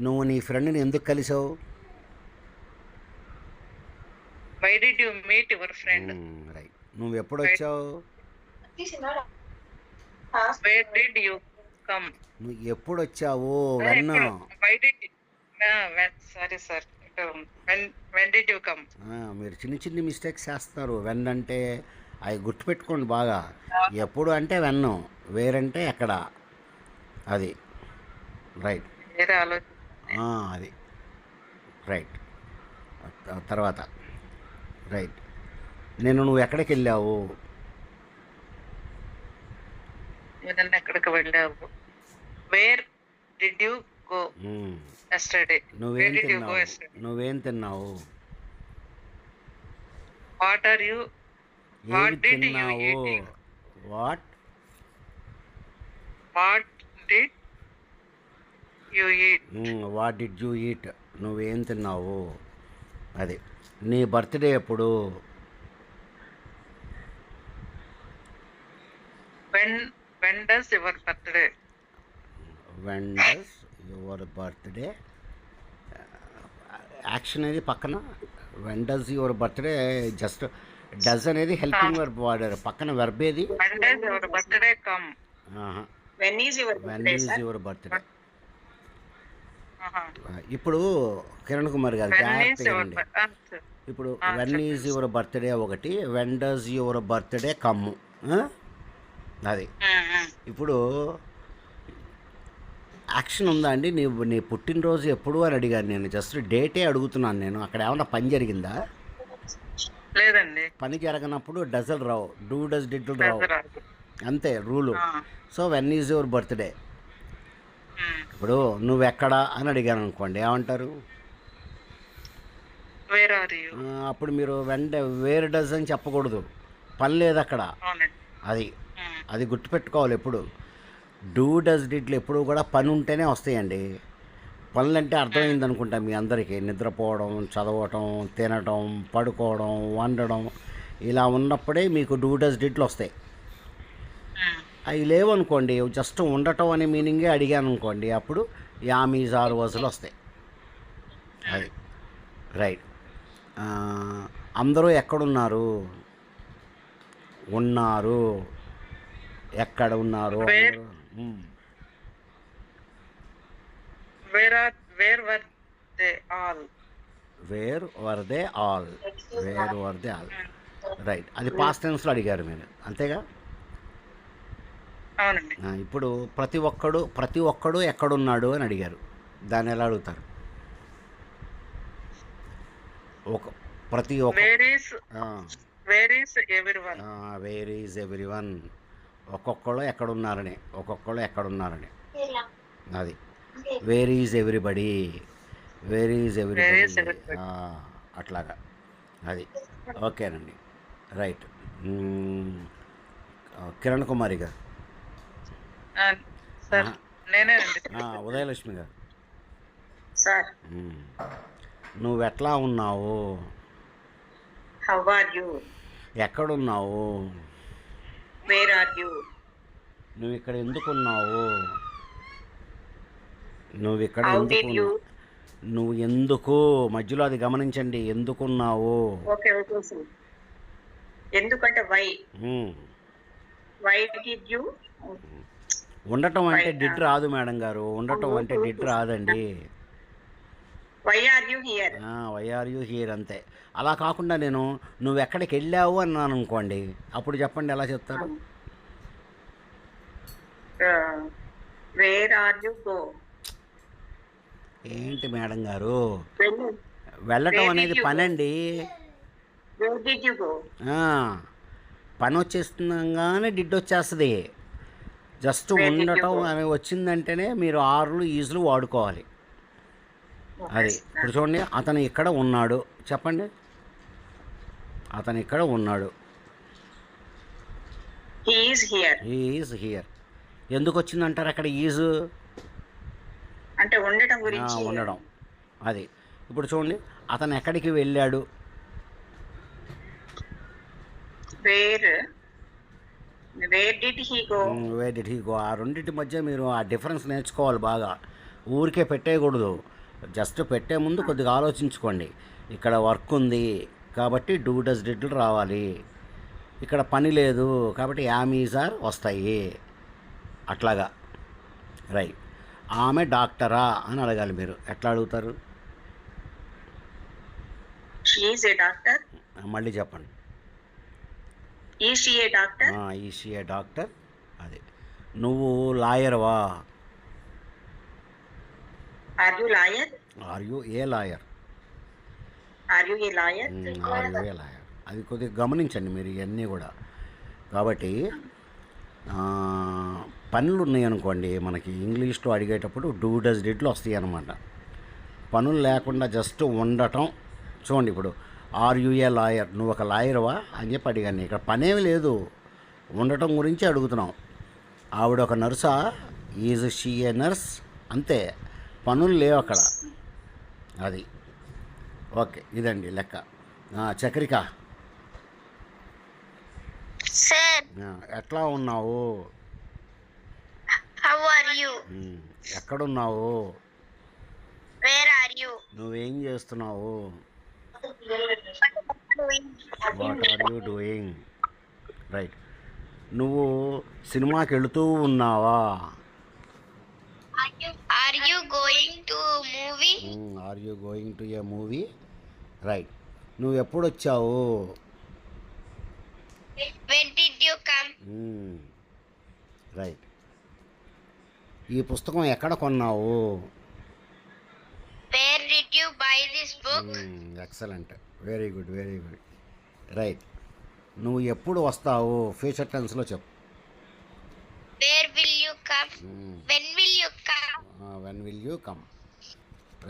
నువ్వు నీ ఫ్రెండ్ని ఎందుకు కలిసావు? Why did you meet your friend? Right. నువ్వు ఎప్పుడు వచ్చావు? Where did you come? నువ్వు ఎప్పుడు వచ్చావు? When. Why did sorry sir, when did you come? మీరు చిన్న చిన్న మిస్టేక్స్ చేస్తారు. వెన్ అంటే అవి గుర్తుపెట్టుకోండి బాగా. ఎప్పుడు అంటే వెన్ను, వేరంటే ఎక్కడ, అది. రైట్. వేరే ఆలోచన. అది రైట్. తర్వాత రైట్. నువ్వు ఎక్కడికి వెళ్ళావు? ఏదన్నా ఎక్కడికి వెళ్ళావు? Where did you go yesterday? నువ్వేం తిన్నావు? What are you? What did you eat? What did you eat. What did you eat, నువ్వేం తిన్నావు. అది నీ బర్త్డే ఎప్పుడు, when does your birthday. When does your birthday, action అనేది పక్కన, when does your birthday, just does అనేది హెల్పింగ్ వర్బ్ వాడారు, పక్కన వెర్బ్ ఏది. When does your birthday come. When is your when birthday is sir? Your birthday. ఇప్పుడు కిరణ్ కుమార్ గారు వెన్ ఈస్ జాగ్రత్తగా యువర్ వినండి. ఇప్పుడు వెన్ ఈజ్ యువర్ బర్త్డే ఒకటి, వెన్ డస్ యువర్ బర్త్డే కమ్ము. అది ఇప్పుడు యాక్షన్ ఉందా అండి, నీ పుట్టినరోజు ఎప్పుడు అని అడిగాను నేను, జస్ట్ డేటే అడుగుతున్నాను నేను. అక్కడ ఏమన్నా పని జరిగిందా? లేదండి. పని జరగనప్పుడు డజల్ రావు, డూ డస్ డిడ్లు రావు, రాదు. అంతే rule. So when is your birthday. ఇప్పుడు నువ్వెక్కడా అని అడిగాను అనుకోండి, ఏమంటారు? Where are you. అప్పుడు మీరు వేర్ డస్ అని చెప్పకూడదు, పని లేదు అక్కడ. అవునండి. అది అది గుర్తుపెట్టుకోవాలి ఎప్పుడు. డూ డస్ డిడ్లు ఎప్పుడు కూడా పని ఉంటేనే వస్తాయండి. పనులంటే అర్థమైంది అనుకుంటా మీ అందరికీ, నిద్రపోవడం, చదవటం, తినటం, పడుకోవడం, వండడం, ఇలా ఉన్నప్పుడే మీకు డూ డస్ డిడ్లు వస్తాయి. అవి లేవనుకోండి, జస్ట్ ఉండటం అనే మీనింగే అడిగాను అనుకోండి, అప్పుడు యామీజ్ ఆర్ వజులు వస్తాయి. అది రైట్. అందరూ ఎక్కడున్నారు, ఉన్నారు, ఎక్కడ ఉన్నారు అందరూ. Where were they all. Where were they all, where were they all. Right. అది పాస్ట్ టెన్స్లో అడిగారు మీరు, అంతేగా. అవునండి. ఇప్పుడు ప్రతి ఒక్కడు ఎక్కడున్నాడు అని అడిగారు, దాన్ని ఎలా అడుగుతారు? ప్రతి ఒక్క where is everyone. Where is everyone, ఒక్కొక్కళ్ళు ఎక్కడున్నారని, అది where is everybody, where is everybody, అట్లాగా. అది ఓకేనండి. రైట్. కిరణ్ కుమారి గారు. సార్ నేనేనండి. ఉదయలక్ష్మి గారు. సార్ నువ్వెట్లా ఉన్నావు, హౌ ఆర్ యు? ఎక్కడున్నావు, వేర్ ఆర్ యు? నువ్వు ఇక్కడ ఎందుకున్నావు, నువ్వు ఇక్కడ How did you? నువ్వు ఎందుకు, మధ్యలో అది గమనించండి, ఎందుకున్నావు. Okay okay sir. ఎందుకంటే వై డిడ్ యు? ఉండటం అంటే డిడ్ రాదు మేడం గారు, ఉండటం అంటే డిడ్ రాదండి. Why are you here? Why are you here, అంతే. అలా కాకుండా నేను నువ్వు ఎక్కడికి వెళ్ళావు అన్నాను అనుకోండి, అప్పుడు చెప్పండి ఎలా చెప్తారు. Where are you go? ఏంటి మేడం గారు, వెళ్ళటం అనేది పని అండి. Where did you go? పని వచ్చేస్తుండగానే డిడ్ వచ్చేస్తుంది. జస్ట్ ఉండటం అని వచ్చిందంటేనే మీరు ఆర్లు ఈజులు వాడుకోవాలి. అది ఇప్పుడు చూడండి, అతను ఇక్కడ ఉన్నాడు చెప్పండి, అతను ఇక్కడ ఉన్నాడు. He is here. He is here. ఎందుకు వచ్చిందంటారు అక్కడ ఈజ్? అంటే ఉండటం గురించి. ఉండడం. అది ఇప్పుడు చూడండి, అతను ఎక్కడికి వెళ్ళాడు. Where did he go? Where did he go. ఆ రెండింటి మధ్య మీరు ఆ డిఫరెన్స్ నేర్చుకోవాలి బాగా. ఊరికే పెట్టేయకూడదు, జస్ట్ పెట్టే ముందు కొద్దిగా ఆలోచించుకోండి. ఇక్కడ వర్క్ ఉంది కాబట్టి డూ డస్ డిడ్లు రావాలి, ఇక్కడ పని లేదు కాబట్టి యామ్ ఈజ్ ఆర్ వస్తాయి, అట్లాగా. రైట్. ఆమె డాక్టరా అని అడగాలి మీరు, ఎట్లా అడుగుతారు? She is a doctor. మళ్ళీ చెప్పండి. Is she a doctor? Is she a doctor. అది. నువ్వు లాయర్వా? Are you lawyer? Are you a lawyer? Are you a lawyer? Are you a lawyer. అది కొద్దిగా గమనించండి మీరు ఇవన్నీ కూడా. కాబట్టి పనులు ఉన్నాయనుకోండి మనకి ఇంగ్లీష్లో అడిగేటప్పుడు డూ డస్ డిడ్లు వస్తాయి అన్నమాట. పనులు లేకుండా జస్ట్ ఉండటం. చూడండి, ఇప్పుడు ఆర్ యు ఏ లాయర్, నువ్వు ఒక లాయర్వా అని చెప్పి అడిగాను. ఇక్కడ పనేమి లేదు, ఉండటం గురించి అడుగుతున్నాం. ఆవిడ ఒక నర్సా? Is she a nurse? అంతే. పనులు లేవు అక్కడ. అది ఓకే, ఇదండి లెక్క. చక్రిక, సార్ ఎట్లా ఉన్నావు? How are you? ఎక్కడున్నావు? Where are you? నువ్వేం చేస్తున్నావు? What are you doing? Right. నువ్వు సినిమాకి వెళుతూ ఉన్నావా? Are you going to movie? Are you going to a movie? Right. నువ్వు ఎప్పుడు వచ్చావు? When did you come? Right. ఈ పుస్తకం ఎక్కడ కొన్నావు? Where did you buy this book? Excellent, very good, very good. Right. నువ్వు ఎప్పుడు వస్తావు? ఫ్యూచర్ టెన్స్లో చెప్పు. Where will you come? When will you come? When will you come?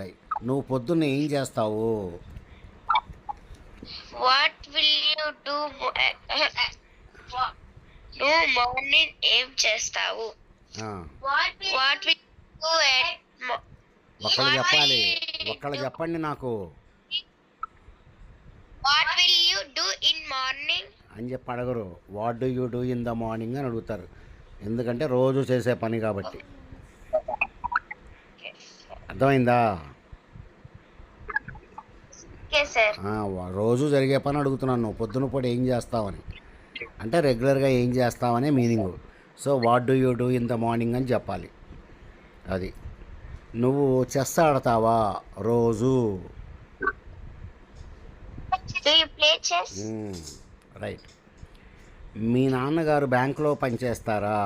Right. నువ్వు పొద్దున్న ఏం చేస్తావు? What will you do? నువ్వు మార్నింగ్ ఏం చేస్తావు? వాట్ విల్ యు డూ ఒక్కళ్ళు చెప్పాలి, ఒక్కళ్ళు చెప్పండి నాకు what will you do in morning అని చెప్పి అడగరు. What do you do in the morning అని అడుగుతారు. ఎందుకంటే రోజు చేసే పని కాబట్టి. అర్థమైందా? Okay sir. రోజు జరిగే పని అడుగుతున్నాను. నువ్వు పొద్దున పూట ఏం చేస్తావని అంటే రెగ్యులర్గా ఏం చేస్తావనే meaning. So what do you do in the morning అని చెప్పాలి. అది. నువ్వు చెస్ ఆడతావా రోజు? Do you play chess? Right. మీ నాన్నగారు బ్యాంకులో పనిచేస్తారా?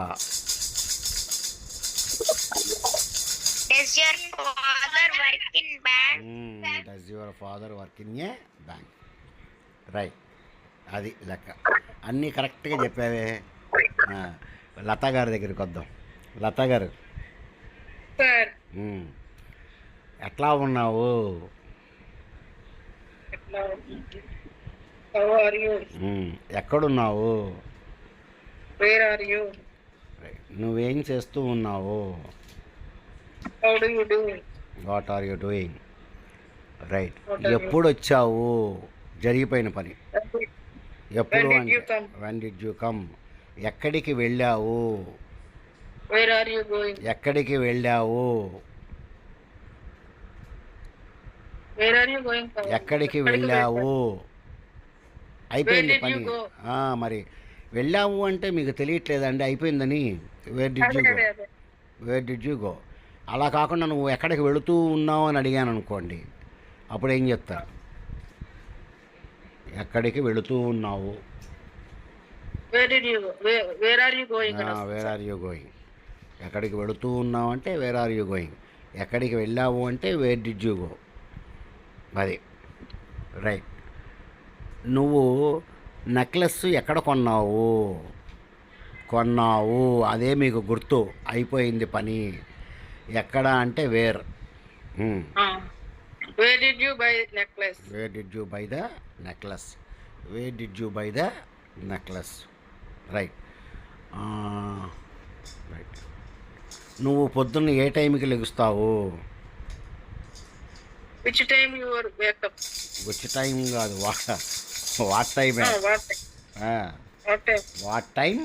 Does your father work in bank? Does your father work in a bank? Right. అది లెక్క. అన్నీ కరెక్ట్గా చెప్పావే. లతా గారి దగ్గరికి వద్దాం. లతా గారు, సార్ ఎట్లా ఉన్నావు? How are you? ఎక్కడున్నావు? Where are you? నువ్వేం చేస్తూ ఉన్నావు? How do you do? What are you doing? Right. ఎప్పుడు వచ్చావు? జరిగిపోయిన పని. ఎప్పుడు అంటే వెన్ డిడ్ యూ కమ్? ఎక్కడికి వెళ్ళావు? Where are you going? ఎక్కడికి వెళ్ళావు? Where are you going? ఎక్కడికి వెళ్ళావు? అయిపోయింది పని. మరి వెళ్ళావు అంటే మీకు తెలియట్లేదండి అయిపోయిందని. Wear did you go? Where did you go? అలా కాకుండా నువ్వు ఎక్కడికి వెళుతూ ఉన్నావు అని అడిగాను అనుకోండి, అప్పుడు ఏం చెప్తారు? ఎక్కడికి వెళుతూ ఉన్నావు? Where did you go? Where are you going? Where are you going? ఎక్కడికి వెళుతూ ఉన్నావు అంటే వేర్ ఆర్ యూ గోయింగ్. ఎక్కడికి వెళ్ళావు అంటే వేర్ డిడ్ యూ గో? అది. రైట్. నువ్వు నెక్లెస్ ఎక్కడ కొన్నావు? కొన్నావు, అదే మీకు గుర్తు. అయిపోయింది పని. ఎక్కడ అంటే where. Where did you buy necklace? Where did you buy the necklace? Where did you buy the necklace? Right. Right. నువ్వు పొద్దున్న ఏ టైంకి లెగుస్తావు? Which time you wake up? Which time కాదు, what time? What time? What time?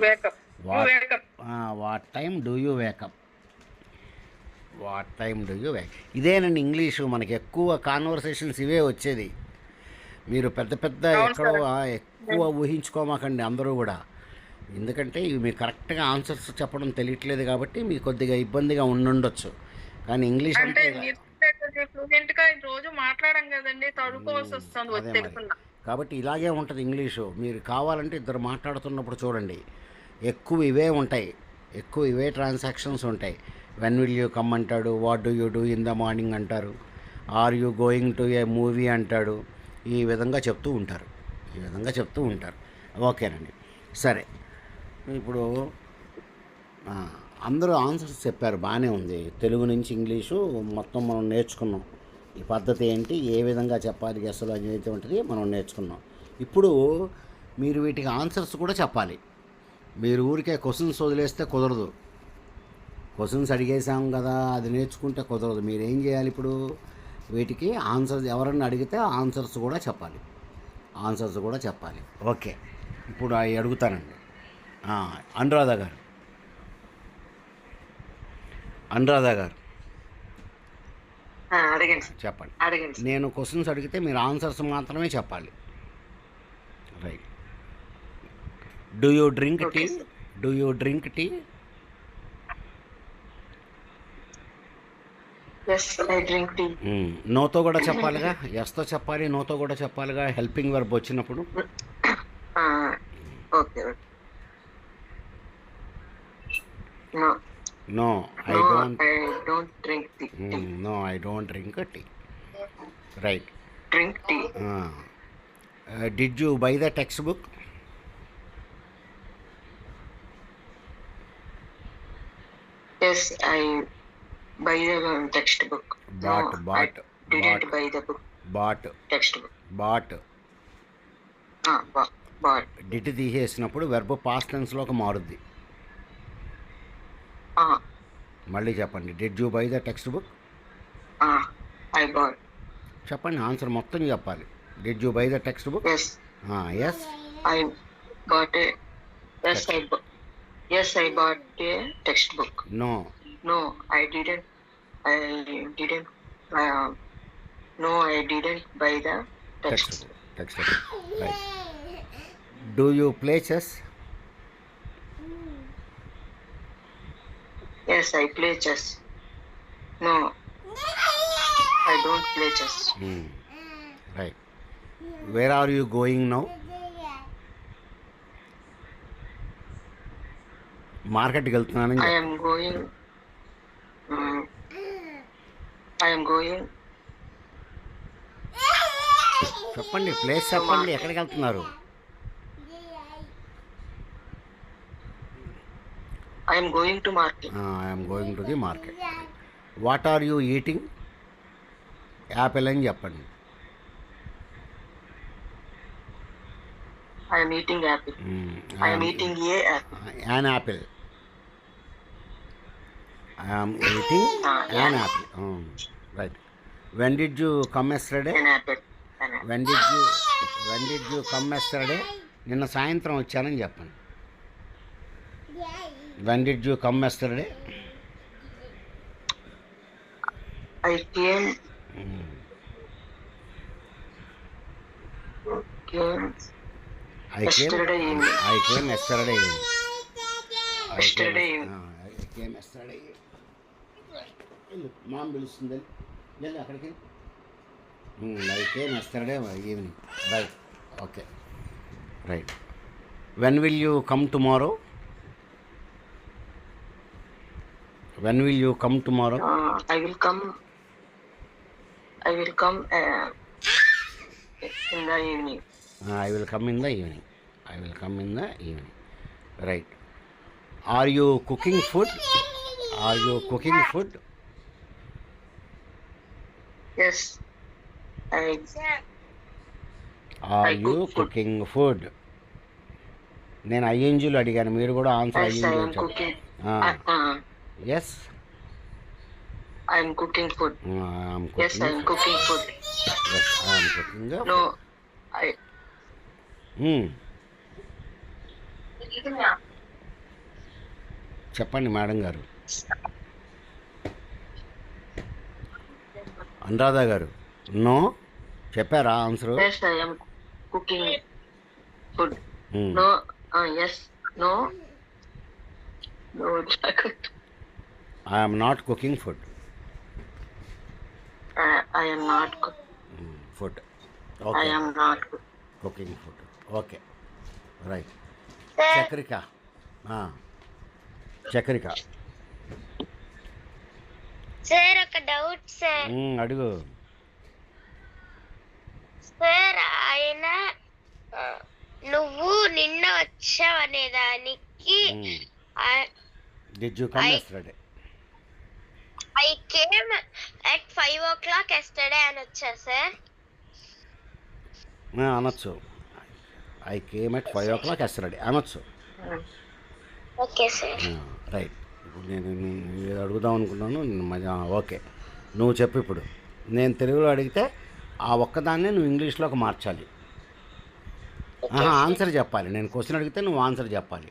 Wake up. Wake up. What time do you wake up? What time do you wake? ఇదేనండి ఇంగ్లీషు. మనకి ఎక్కువ కాన్వర్సేషన్స్ ఇవే వచ్చేది. మీరు పెద్ద పెద్ద ఎక్కడో ఎక్కువ ఊహించుకోమాకండి అందరూ కూడా. ఎందుకంటే ఇవి మీకు కరెక్ట్గా ఆన్సర్స్ చెప్పడం తెలియట్లేదు కాబట్టి మీకు కొద్దిగా ఇబ్బందిగా ఉండొచ్చు. కానీ ఇంగ్లీష్ అంటే ఫ్లూయెంట్ గా రోజు మాట్లాడం కదండి, చదువుకోవాల్సి వస్తుంది తెలుగులో. కాబట్టి ఇలాగే ఉంటుంది ఇంగ్లీషు. మీరు కావాలంటే ఇద్దరు మాట్లాడుతున్నప్పుడు చూడండి, ఎక్కువ ఇవే ఉంటాయి, ఎక్కువ ఇవే ట్రాన్సాక్షన్స్ ఉంటాయి. వెన్ విల్ యూ కమ్ అంటాడు, what do you do in the morning అంటారు, are you going to a movie అంటాడు. ఈ విధంగా చెప్తూ ఉంటారు. ఓకేనండి. సరే, ఇప్పుడు అందరూ ఆన్సర్స్ చెప్పారు, బాగానే ఉంది. తెలుగు నుంచి ఇంగ్లీషు మొత్తం మనం నేర్చుకున్నాం. ఈ పద్ధతి ఏంటి, ఏ విధంగా చెప్పాలి అసలు అనేటువంటిది మనం నేర్చుకున్నాం. ఇప్పుడు మీరు వీటికి ఆన్సర్స్ కూడా చెప్పాలి. మీరు ఊరికే క్వశ్చన్స్ వదిలేస్తే కుదరదు. క్వశ్చన్స్ అడిగేసాం కదా, అది నేర్చుకుంటే కుదరదు. మీరు ఏం చేయాలి ఇప్పుడు? వీటికి ఆన్సర్స్ ఎవరన్నా అడిగితే ఆన్సర్స్ కూడా చెప్పాలి. ఓకే, ఇప్పుడు అవి అడుగుతానండి. అనురాధ గారు అడగండి చెప్పండి. అడగండి. నేను క్వశ్చన్స్ అడిగితే మీరు ఆన్సర్స్ మాత్రమే చెప్పాలి. Right. Do you drink tea? Yes I drink tea. నోతో కూడా చెప్పాలిగా, ఎస్తో చెప్పాలి, నోతో కూడా చెప్పాలిగా హెల్పింగ్ వర్బ్ వచ్చినప్పుడు. Okay. No no I don't drink tea. No I don't drink tea. Right. Drink tea. Did you buy the text book? Yes I buy the text book. Didn't buy the book. Text book. Bought. Bought. Did తీసేసినప్పుడు వెర్బ్ పాస్ట్ టెన్స్లోకి మారుద్ది. మళ్ళీ చెప్పండి. Did you buy the text book? I bought. చెప్పండి, ఆన్సర్ మొత్తం చెప్పాలి. Did you buy the text book? Yes yes I bought a. Yes I bought a text book. No No, I didn't. No, I didn't buy the text. Text book. Right. Do you play chess? Yes, I play chess. No, I don't play chess. Right. Where are you going now? మార్కెట్కి వెళ్తున్నానని I am going. చెప్పండి. ప్లేస్ చెప్పండి, ఎక్కడికి వెళ్తున్నారు? I am going to market. I'm going to the market. What are you eating? Apple అని చెప్పండి. I am eating apple. I am eating a apple. An apple. I am eating an apple. Right. When did you come yesterday? An apple. When did you come yesterday? నిన్న సాయంత్రం వచ్చానని చెప్పండి. When did you come yesterday? I came. Yesterday evening. I came yesterday evening. Yesterday evening. I came yesterday evening. Ma'am పిలుస్తుంది, వెళ్ళి అక్కడికి. I came yesterday evening. Right. Okay. Right. When will you come tomorrow? When will you come tomorrow? I will come in the evening. I will come in the evening. Right. Are you cooking food? Yes. Are you cooking food? నేను ఐఎన్జీలు అడిగాను, మీరు కూడా answer Yes, I am ING cooking. Yes. I am cooking food. I'm Yes, I am cooking food. Cooking. No, I. చెప్పండి మేడం గారు. అనురాధ గారు, నో చెప్పారా answer? Yes, I am cooking food. No. Yes. No. No. I am not cooking food. I am not Food. I Okay. am not Cooking food. Okay. Right. Sir Chakrika. Chakrika. Sir ఒక డౌట్ సార్. అడుగు. సార్ ఆయన నువ్వు నిన్న వచ్చావు అనే దానికి Did you come yesterday? I came at 5 o'clock yesterday అని వచ్చా సార్. అనొచ్చు. I came at 5 o'clock yesterday అనొచ్చు. Okay sir. రైట్. ఇప్పుడు నేను ఏదో అడుగుదాం అనుకున్నాను ఓకే, నువ్వు చెప్పు. ఇప్పుడు నేను తెలుగులో అడిగితే ఆ ఒక్కదాన్నే నువ్వు ఇంగ్లీష్లోకి మార్చాలి. ఆన్సర్ చెప్పాలి. నేను క్వశ్చన్ అడిగితే నువ్వు ఆన్సర్ చెప్పాలి.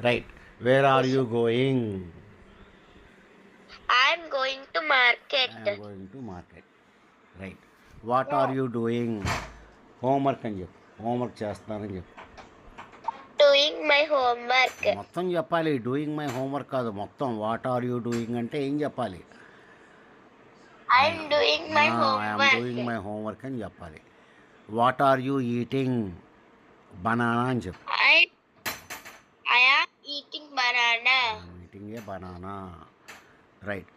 Right. Where are you going? I'm going to market. I'm going to market. Right. What are you doing? Homework అని చెప్పు. హోంవర్క్ చేస్తున్నానని చెప్పు. Doing my homework. మొత్తం చెప్పాలి. డూయింగ్ మై హోంవర్క్ కాదు, మొత్తం. వాట్ ఆర్ యూ డూయింగ్ అంటే ఏం చెప్పాలి? I'm doing my I'm homework. Doing my homework అని చెప్పాలి. What are you eating? Banana అని చెప్పు. I am eating banana. Eating a banana. Right.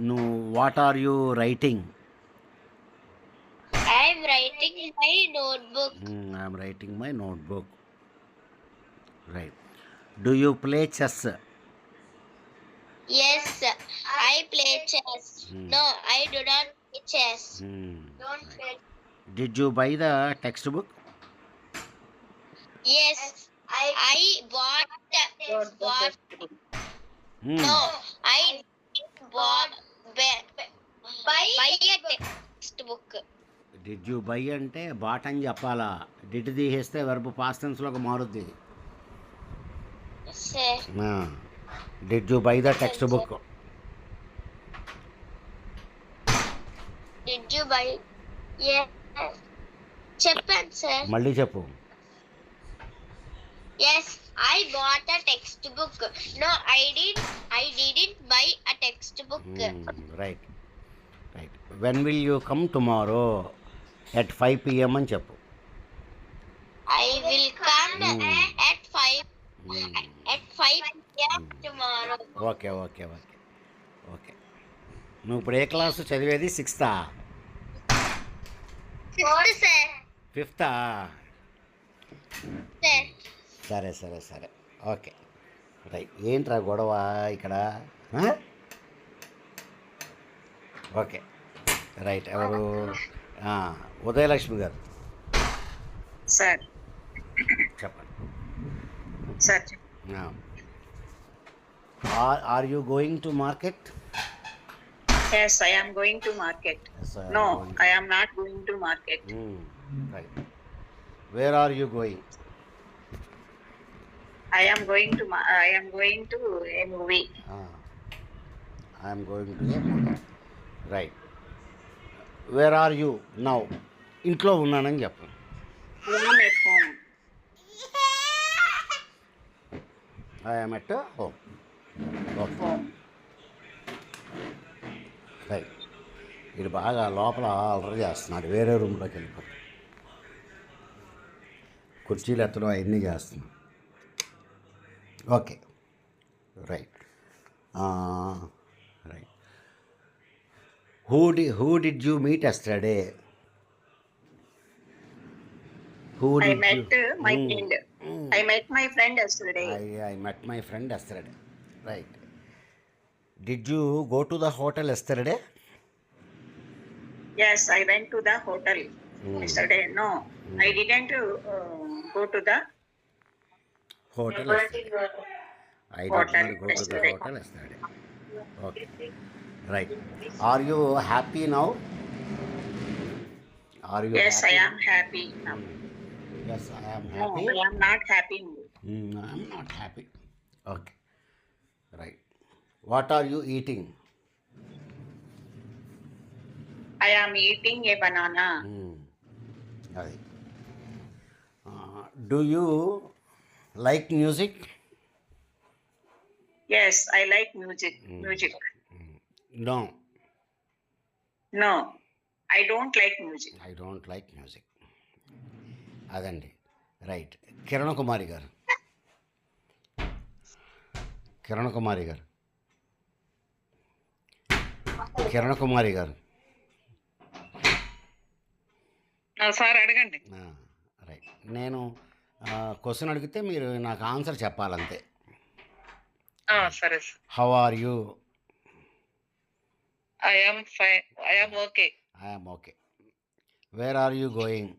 నువ్వు what are you writing? I'm writing my notebook. I'm writing my notebook. Right. Do you play chess? Yes, I play chess. No, I do not play chess. Don't play. Did you buy the textbook? Yes, I bought. No, I didn't buy a textbook. Did you buy అంటే బాట్ అని చెప్పాలా? డిడ్ తీసేస్తే వెర్బ్ పాస్ట్ టెన్స్లోకి మారుద్ది. Sir, did you buy the text book? did you buy? Yes. చెప్పండి సార్. మళ్ళీ చెప్పు. Yes, I bought a textbook. No, I didn't buy a textbook. Right. Right. When will you come tomorrow? At 5 PM అని చెప్పు. I will come at 5 p.m. tomorrow. Okay okay okay okay. నువ్వు ఇప్పుడు ఏ క్లాసు చదివేది? 6th? 5th, sir. 5th? Sir. సరే సరే సరే. ఓకే. రైట్. ఏంట్రా గొడవ ఇక్కడ? ఓకే. రైట్. ఎవరు? ఉదయలక్ష్మి గారు సార్. చెప్పండి. Sir. Are you going to market? Yes, I am going to market. No, I am not going to market. Right. Where are you going? I am going to a movie. I'm going to a movie. Right. Where are you now? ఇంట్లో ఉన్నానని చెప్పు. I am at home. I'm at home. Okay. Right. ఇది బాగా లోపల అలర్ చేస్తున్నాడు. వేరే రూమ్లోకి వెళ్ళిపో. కుర్చీలు ఎత్తడం అవన్నీ చేస్తున్నాడు. Okay. Right. Right. Who did you meet yesterday? I met my friend. I met my friend yesterday. I met my friend yesterday. Right. Did you go to the hotel yesterday? Yes, I went to the hotel yesterday. No, I didn't go to the Hotel yesterday. I did not go to the hotel yesterday. Okay. Right. Are you happy now? Are you Yes, happy? I am happy now. Yes, I am No, happy. I am not happy. I am not happy. Okay. Right. What are you eating? I am eating a banana. Right. Do you like music? Yes, I like music. Music. No, No, I don't like music. I don't like music. అదండి. రైట్. కిరణ్ కుమారి గారు. కిరణ్ కుమారి గారు. కిరణ్ కుమారి గారు. సార్ అడగండి. రైట్. నేను క్వశ్చన్ అడిగితే మీరు నాకు ఆన్సర్ చెప్పాలంతే. సరే sir. How are you? I am fine. I am okay. I'm okay. Where are you going?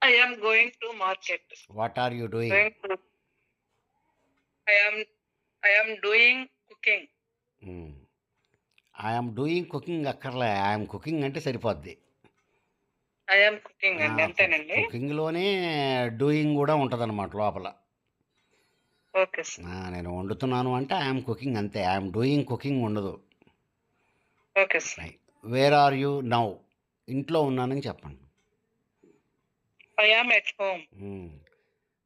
I am going to market. What are you doing? I am I'm doing cooking. I'm doing cooking అక్కర్లే, ఐఎమ్ కుకింగ్ అంటే సరిపోద్ది. ఐఎమ్ కుకింగ్ అండి, అంతేనండి. కుకింగ్లోనే డూయింగ్ కూడా ఉంటుంది అనమాట లోపల. Okay sir. నేను వండుతున్నాను అంటే ఐఎమ్ కుకింగ్ అంతే, ఐఎమ్ డూయింగ్ కుకింగ్ ఉండదు. Okay sir. Where are you now? ఇంట్లో ఉన్నానని చెప్పండి. I'm at home.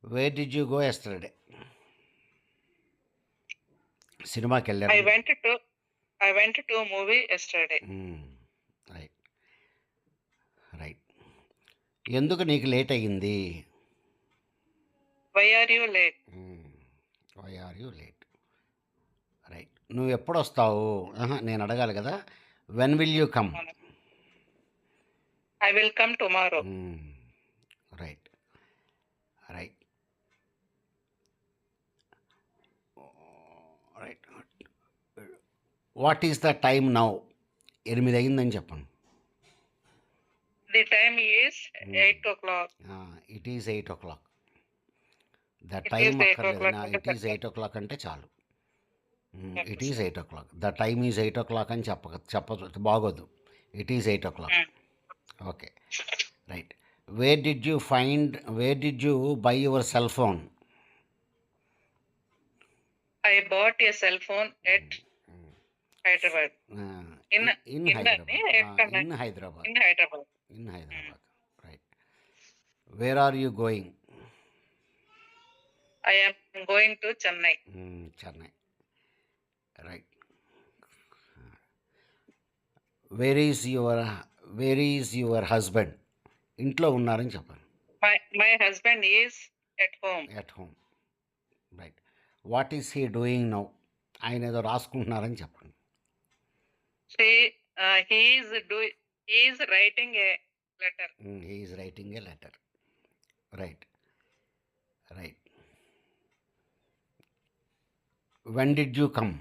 Where did you go yesterday? సినిమాకి ఐ వెళ్ళారు. Went to movie yesterday. Right right. ఎందుకు నీకు లేట్ అయ్యింది? Why are you late? Why are you late. Right. నువ్వు ఎప్పుడు వస్తావు? నేను అడగాలి కదా. When will you come? I will come tomorrow. Right right right. What is the time now? 8 అయిందని చెప్పండి. The time is 8 o'clock. It is 8 o'clock. The It time is 8 అక్కర్లేదు, o'clock అంటే ఇట్ ఈజ్ 8 o'clock అంటే చాలు. Okay, it is 8 o'clock. The time is 8 o'clock అని చెప్పదు, బాగోదు. It is 8 o'clock. Okay right. Where did you buy your cell phone? I bought a cell phone at Hyderabad. In Hyderabad. In Hyderabad. In Hyderabad. Right. Where are you going? I am going to Chennai. Chennai. Right. Where is your husband? ఇంట్లో ఉన్నారని చెప్పండి. My husband is at home. At home. Right. What is he doing now? ఆయన ఏదో రాసుకుంటున్నారని చెప్పండి. He is writing a letter. He is writing A letter. Right right. When did you come?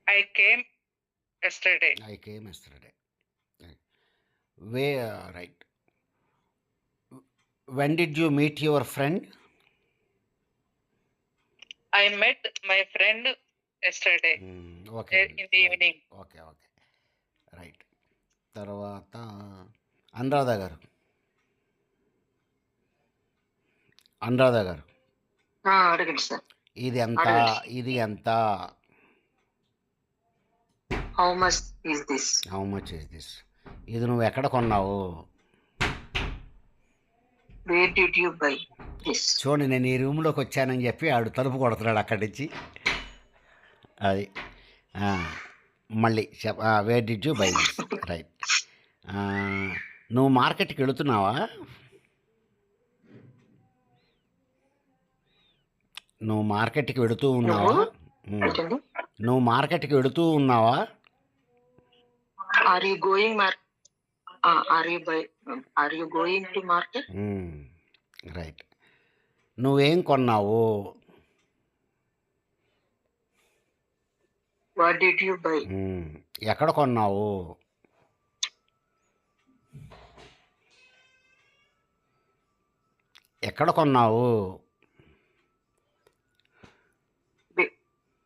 I came yesterday. I came yesterday. Right. When did you meet your friend? I met my friend yesterday Okay. in the evening. Okay. Right. తర్వాత అనురాధ గారు. అడగండి సార్. ఇది ఎంత? How much is this? ఇది నువ్వు ఎక్కడ కొన్నావు? Where did you by this? చూడండి, నేను ఈ రూమ్లోకి వచ్చానని చెప్పి ఆడు తలుపు కొడుతున్నాడు అక్కడి నుంచి. అది మళ్ళీ wear did you by this? Right. నువ్వు మార్కెట్కి వెళుతున్నావా? నువ్వు మార్కెట్కి వెళుతూ ఉన్నావా? నువ్వు మార్కెట్కి వెళుతూ ఉన్నావా? Are you going to market? Right. నువ్వేం కొన్నావు? What did you buy? ఎక్కడ కొన్నావు?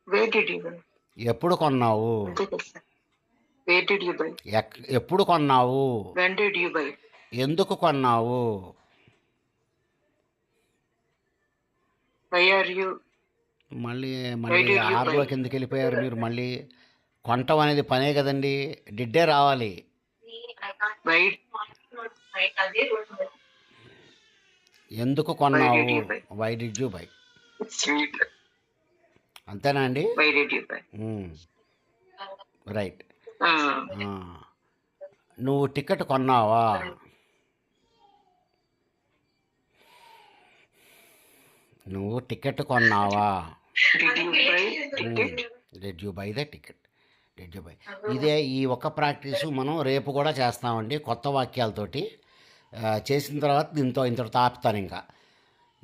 Where did you buy? ఎప్పుడు కొన్నావు? Where did you buy? ఎప్పుడు కొన్నావు? When did you buy? ఎందుకు కొన్నావు? Why are you? మళ్ళీ ఆరులోకి ఎందుకు వెళ్ళిపోయారు మీరు? మళ్ళీ కొనటం అనేది పనే కదండి, డిడ్డే రావాలి. ఎందుకు కొన్నావు? Why did you buy? అంతేనా అండి? రైట్. నువ్వు టికెట్ కొన్నావా? Did you buy the ticket? ఇదే ఈ ఒక్క ప్రాక్టీసు మనం రేపు కూడా చేస్తామండి, కొత్త వాక్యాలతోటి. చేసిన తర్వాత ఇంతటితో ఆపుతాను. ఇంకా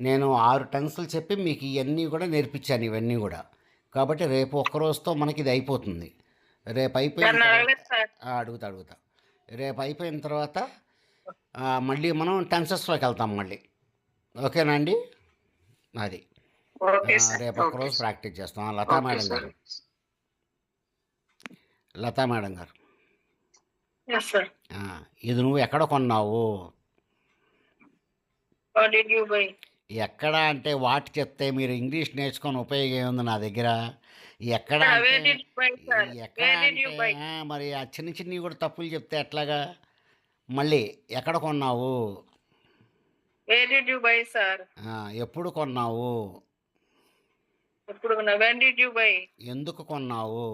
నేను 6 టెన్సులు చెప్పి మీకు ఇవన్నీ కూడా నేర్పించాను, ఇవన్నీ కూడా. కాబట్టి రేపు ఒక్కరోజుతో మనకి ఇది అయిపోతుంది. రేపు అయిపోయిన అడుగుతా. రేపు అయిపోయిన తర్వాత మళ్ళీ మనం టెన్సెస్లోకి వెళ్తాం మళ్ళీ. ఓకేనా అండి? అది Okay, sir. రేపు ఒక్కరోజు Okay, sir. ప్రాక్టీస్ చేస్తాం. Latha okay madam sir. గారు, లతా మేడం గారు, Yes, sir. ఇది నువ్వు ఎక్కడ కొన్నావు? What did you buy? ఎక్కడ అంటే వాటి చెప్తే మీరు ఇంగ్లీష్ నేర్చుకొని ఉపయోగం ఏముంది నా దగ్గర? ఎక్కడ Sir, అంటే where did you buy, sir? ఎక్కడ Where did అంటే you buy? మరి ఆ చిన్న చిన్నవి కూడా తప్పులు చెప్తే ఎట్లాగా? మళ్ళీ ఎక్కడ కొన్నావు? Where did you buy, sir? ఎప్పుడు కొన్నావు? ఎప్పుడు కొన్నా? When did you buy? ఎందుకు కొన్నావు?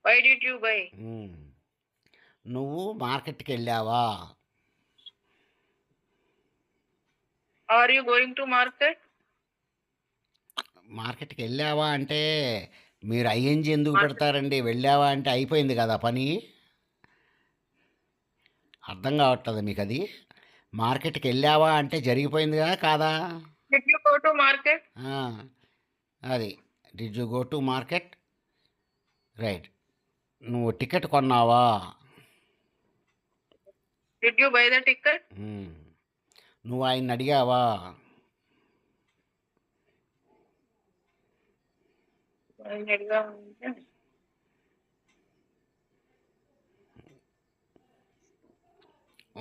Why did you buy? ఉమ్. నువ్వు మార్కెట్కి వెళ్ళావా? Are you going to market? మార్కెట్కి వెళ్ళావా అంటే మీరు ఐఎన్జి ఎందుకు పెడతారండి? వెళ్ళావా అంటే అయిపోయింది కదా పని. అర్థం కావట్లేదు మీకు అది. మార్కెట్కి వెళ్ళావా అంటే జరిగిపోయింది కదా కాదా? Did you go to market? ఆ, అది did you go to market? Right. నువ్వు టికెట్ కొన్నావా? Did you buy the ticket? ఉమ్. నువ్వు ఆయన్ని అడిగావా?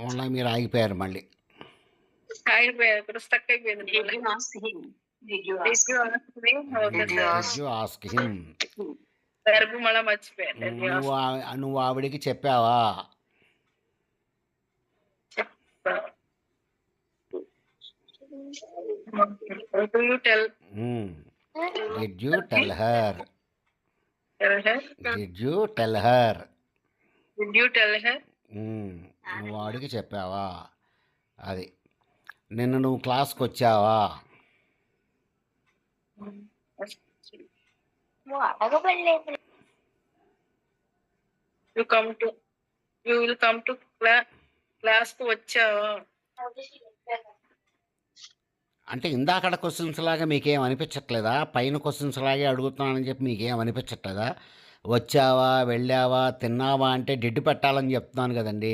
ఓన్లీ మీరు ఆగిపోయారు మళ్ళీ. అయిపోయింది. ఇప్పుడు స్టక్ అయిపోయింది. Did you ask him? Did you Did ask you ask me? Okay, Did you sir. ask? Did you ask him? Verb మళ్ళా మర్చిపోయాను. Did you ask? నువ్వు ఆవిడికి చెప్పావా? Do you tell did you tell her? her? Did you tell her? Did you tell her? నువ్వు వాడికి చెప్పావా? అది. నిన్న నువ్వు క్లాస్కి వచ్చావా? You will come to class కు వచ్చావా? అంటే ఇందాకడ క్వశ్చన్స్ లాగా మీకేం అనిపించట్లేదా? పైన క్వశ్చన్స్ లాగే అడుగుతున్నానని చెప్పి మీకేం అనిపించట్లేదా? వచ్చావా, వెళ్ళావా, తిన్నావా అంటే డిడ్ పెట్టాలని చెప్తున్నాను కదండి.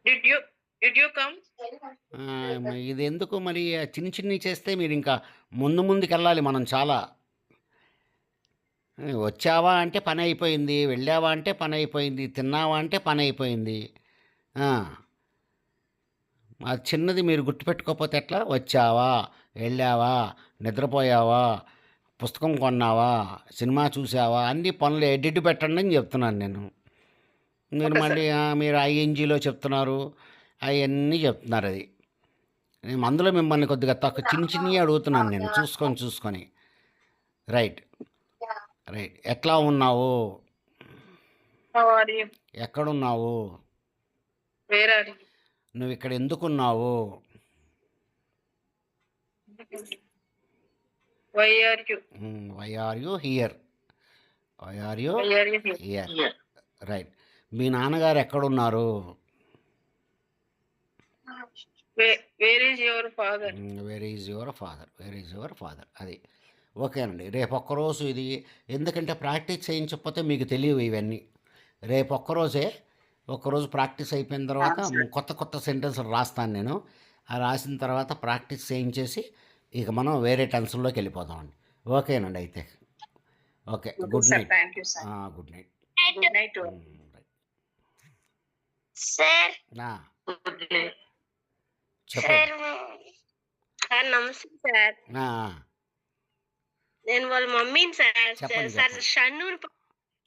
Did you come? ఇది ఎందుకు మరి చిన్న చిన్నవి చేస్తే మీరు ఇంకా ముందుకు వెళ్ళాలి మనం చాలా. వచ్చావా అంటే పని అయిపోయింది, వెళ్ళావా అంటే పని అయిపోయింది, తిన్నావా అంటే పని అయిపోయింది. అది చిన్నది మీరు గుర్తుపెట్టుకోకపోతే ఎట్లా? వచ్చావా, వెళ్ళావా, నిద్రపోయావా, పుస్తకం కొన్నావా, సినిమా చూసావా, అన్ని పనులు ఎడిట్ పెట్టండి అని చెప్తున్నాను నేను. మీరు మళ్ళీ మీరు ఐఎన్జిలో చెప్తున్నారు, అవన్నీ చెప్తున్నారు. అది నేను అందులో మిమ్మల్ని కొద్దిగా తక్కువ చిన్న చిన్నవి అడుగుతున్నాను నేను, చూసుకొని. రైట్. ఎట్లా ఉన్నావు? How are you? ఎక్కడున్నావు? Where are you? నువ్వు ఇక్కడ ఎందుకున్నావు? Why are you? Why are you here? Why are you Why are you here? Here? Yeah. Right. మీ నాన్నగారు ఎక్కడున్నారు? Where is your father? Where is your father? అది ఓకేనండి. రేపు ఒక్కరోజు ఇది ఎందుకంటే ప్రాక్టీస్ చేయించకపోతే మీకు తెలియవు ఇవన్నీ. రేపు ఒక్కరోజు ప్రాక్టీస్ అయిపోయిన తర్వాత కొత్త సెంటెన్స్లు రాస్తాను నేను. ఆ రాసిన తర్వాత ప్రాక్టీస్ చేయించేసి ఇక మనం వేరే టెన్షన్లోకి వెళ్ళిపోదామండి. ఓకేనండి అయితే. Okay, good sir. Night. Thank you, sir. Good night. Good night to all. Sir Good night. చెప్పు. సార్ నమస్తే సార్. నేను వాళ్ళ మమ్మీని సార్. చెప్పండి, సార్ చెప్పండి. షన్నుని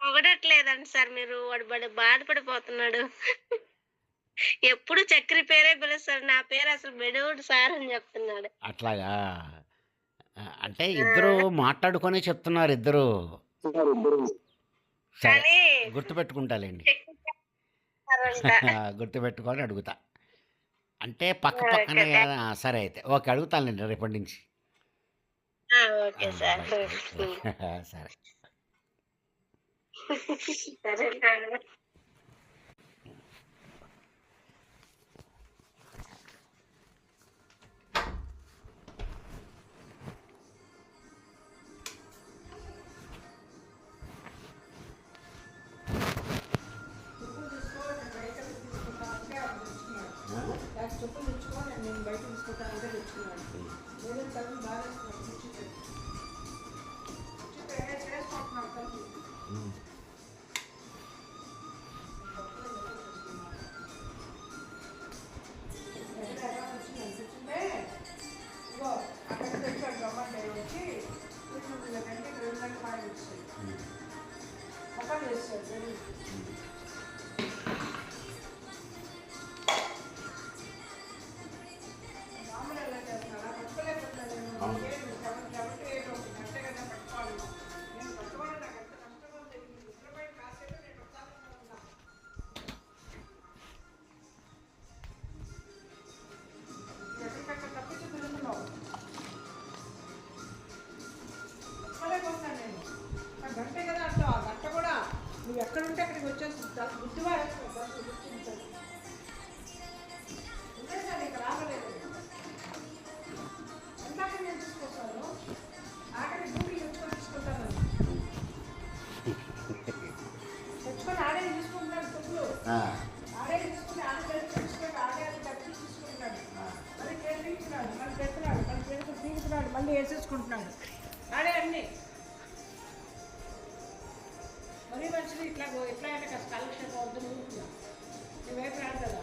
పొగడట్లేదండి సార్ మీరు. వాడు బాధపడిపోతున్నాడు. ఎప్పుడు చక్రి పేరే పిలుస్తాడు, నా పేరు అసలు బెడవుడు సార్ అని చెప్తున్నాడు. అట్లాగా అంటే ఇద్దరు మాట్లాడుకొని చెప్తున్నారు ఇద్దరు. సరే, కానీ గుర్తుపెట్టుకుంటాలేండి. చెప్తారంట. గుర్తుపెట్టుకొని అడుగుతా. అంటే పక్కనే ఓకే, కదా. సరే అయితే ఓకే, అడుగుతానులేండి రేపటి నుంచి. Okay sir. సరే. సరే సార్. చెప్పులు తెచ్చుకోవాలి నేను బయట తీసుకుంటానంటే తెచ్చుకున్నాను లేదంటే తల్లి బాగా చేసుకుంటున్నాను తల్లి వచ్చిందే ఇగో అక్కడ తెచ్చాడు గమ్మంటే వచ్చి 2 గంటలకు 2 గంటలు పాడు వచ్చాడు మొక్కలు చేస్తాడు మామూలు ఎలా చేస్తున్నాడా పట్టుకోలేకపోతున్నాడు కాబట్టి గంట కదా పట్టుకోవాలి నేను పట్టుకోవడం నాకు ఎంత కష్టమో తెలియదు ఇద్దరు కాసేపు నేను పట్టాలనుకున్నా ఎక్కడికక్కడ తప్పించి తిరుగుతున్నావు పట్టుకోలేకపోతున్నాను నేను ఆ గంటే కదా అంటావు ఆ గంట కూడా నువ్వు ఎక్కడుంటే అక్కడికి వచ్చేస్తుంది గుర్తుగా గుర్తించాలి ఉండేసాను ఇక్కడ రాగలేదు ఎందాక నేను తీసుకొస్తాను ఆఖరి డ్యూటీ తెచ్చుకొని తీసుకుంటాను తెచ్చుకొని ఆడే తీసుకుంటాను చెప్పులు ఆడే తీసుకుని ఆడే తెచ్చుకొని ఆడే అది కట్టి తీసుకుంటాడు మళ్ళీ కేసు తీస్తున్నాడు మళ్ళీ పెడుతున్నాడు మళ్ళీ కేసు తీస్తున్నాడు మళ్ళీ వేసేసుకుంటున్నాడు ఆడే అన్నీ మరీ మంచిది ఇట్లా అంటే కష్టాలు వద్దు నువ్వు వైపు రాడు కదా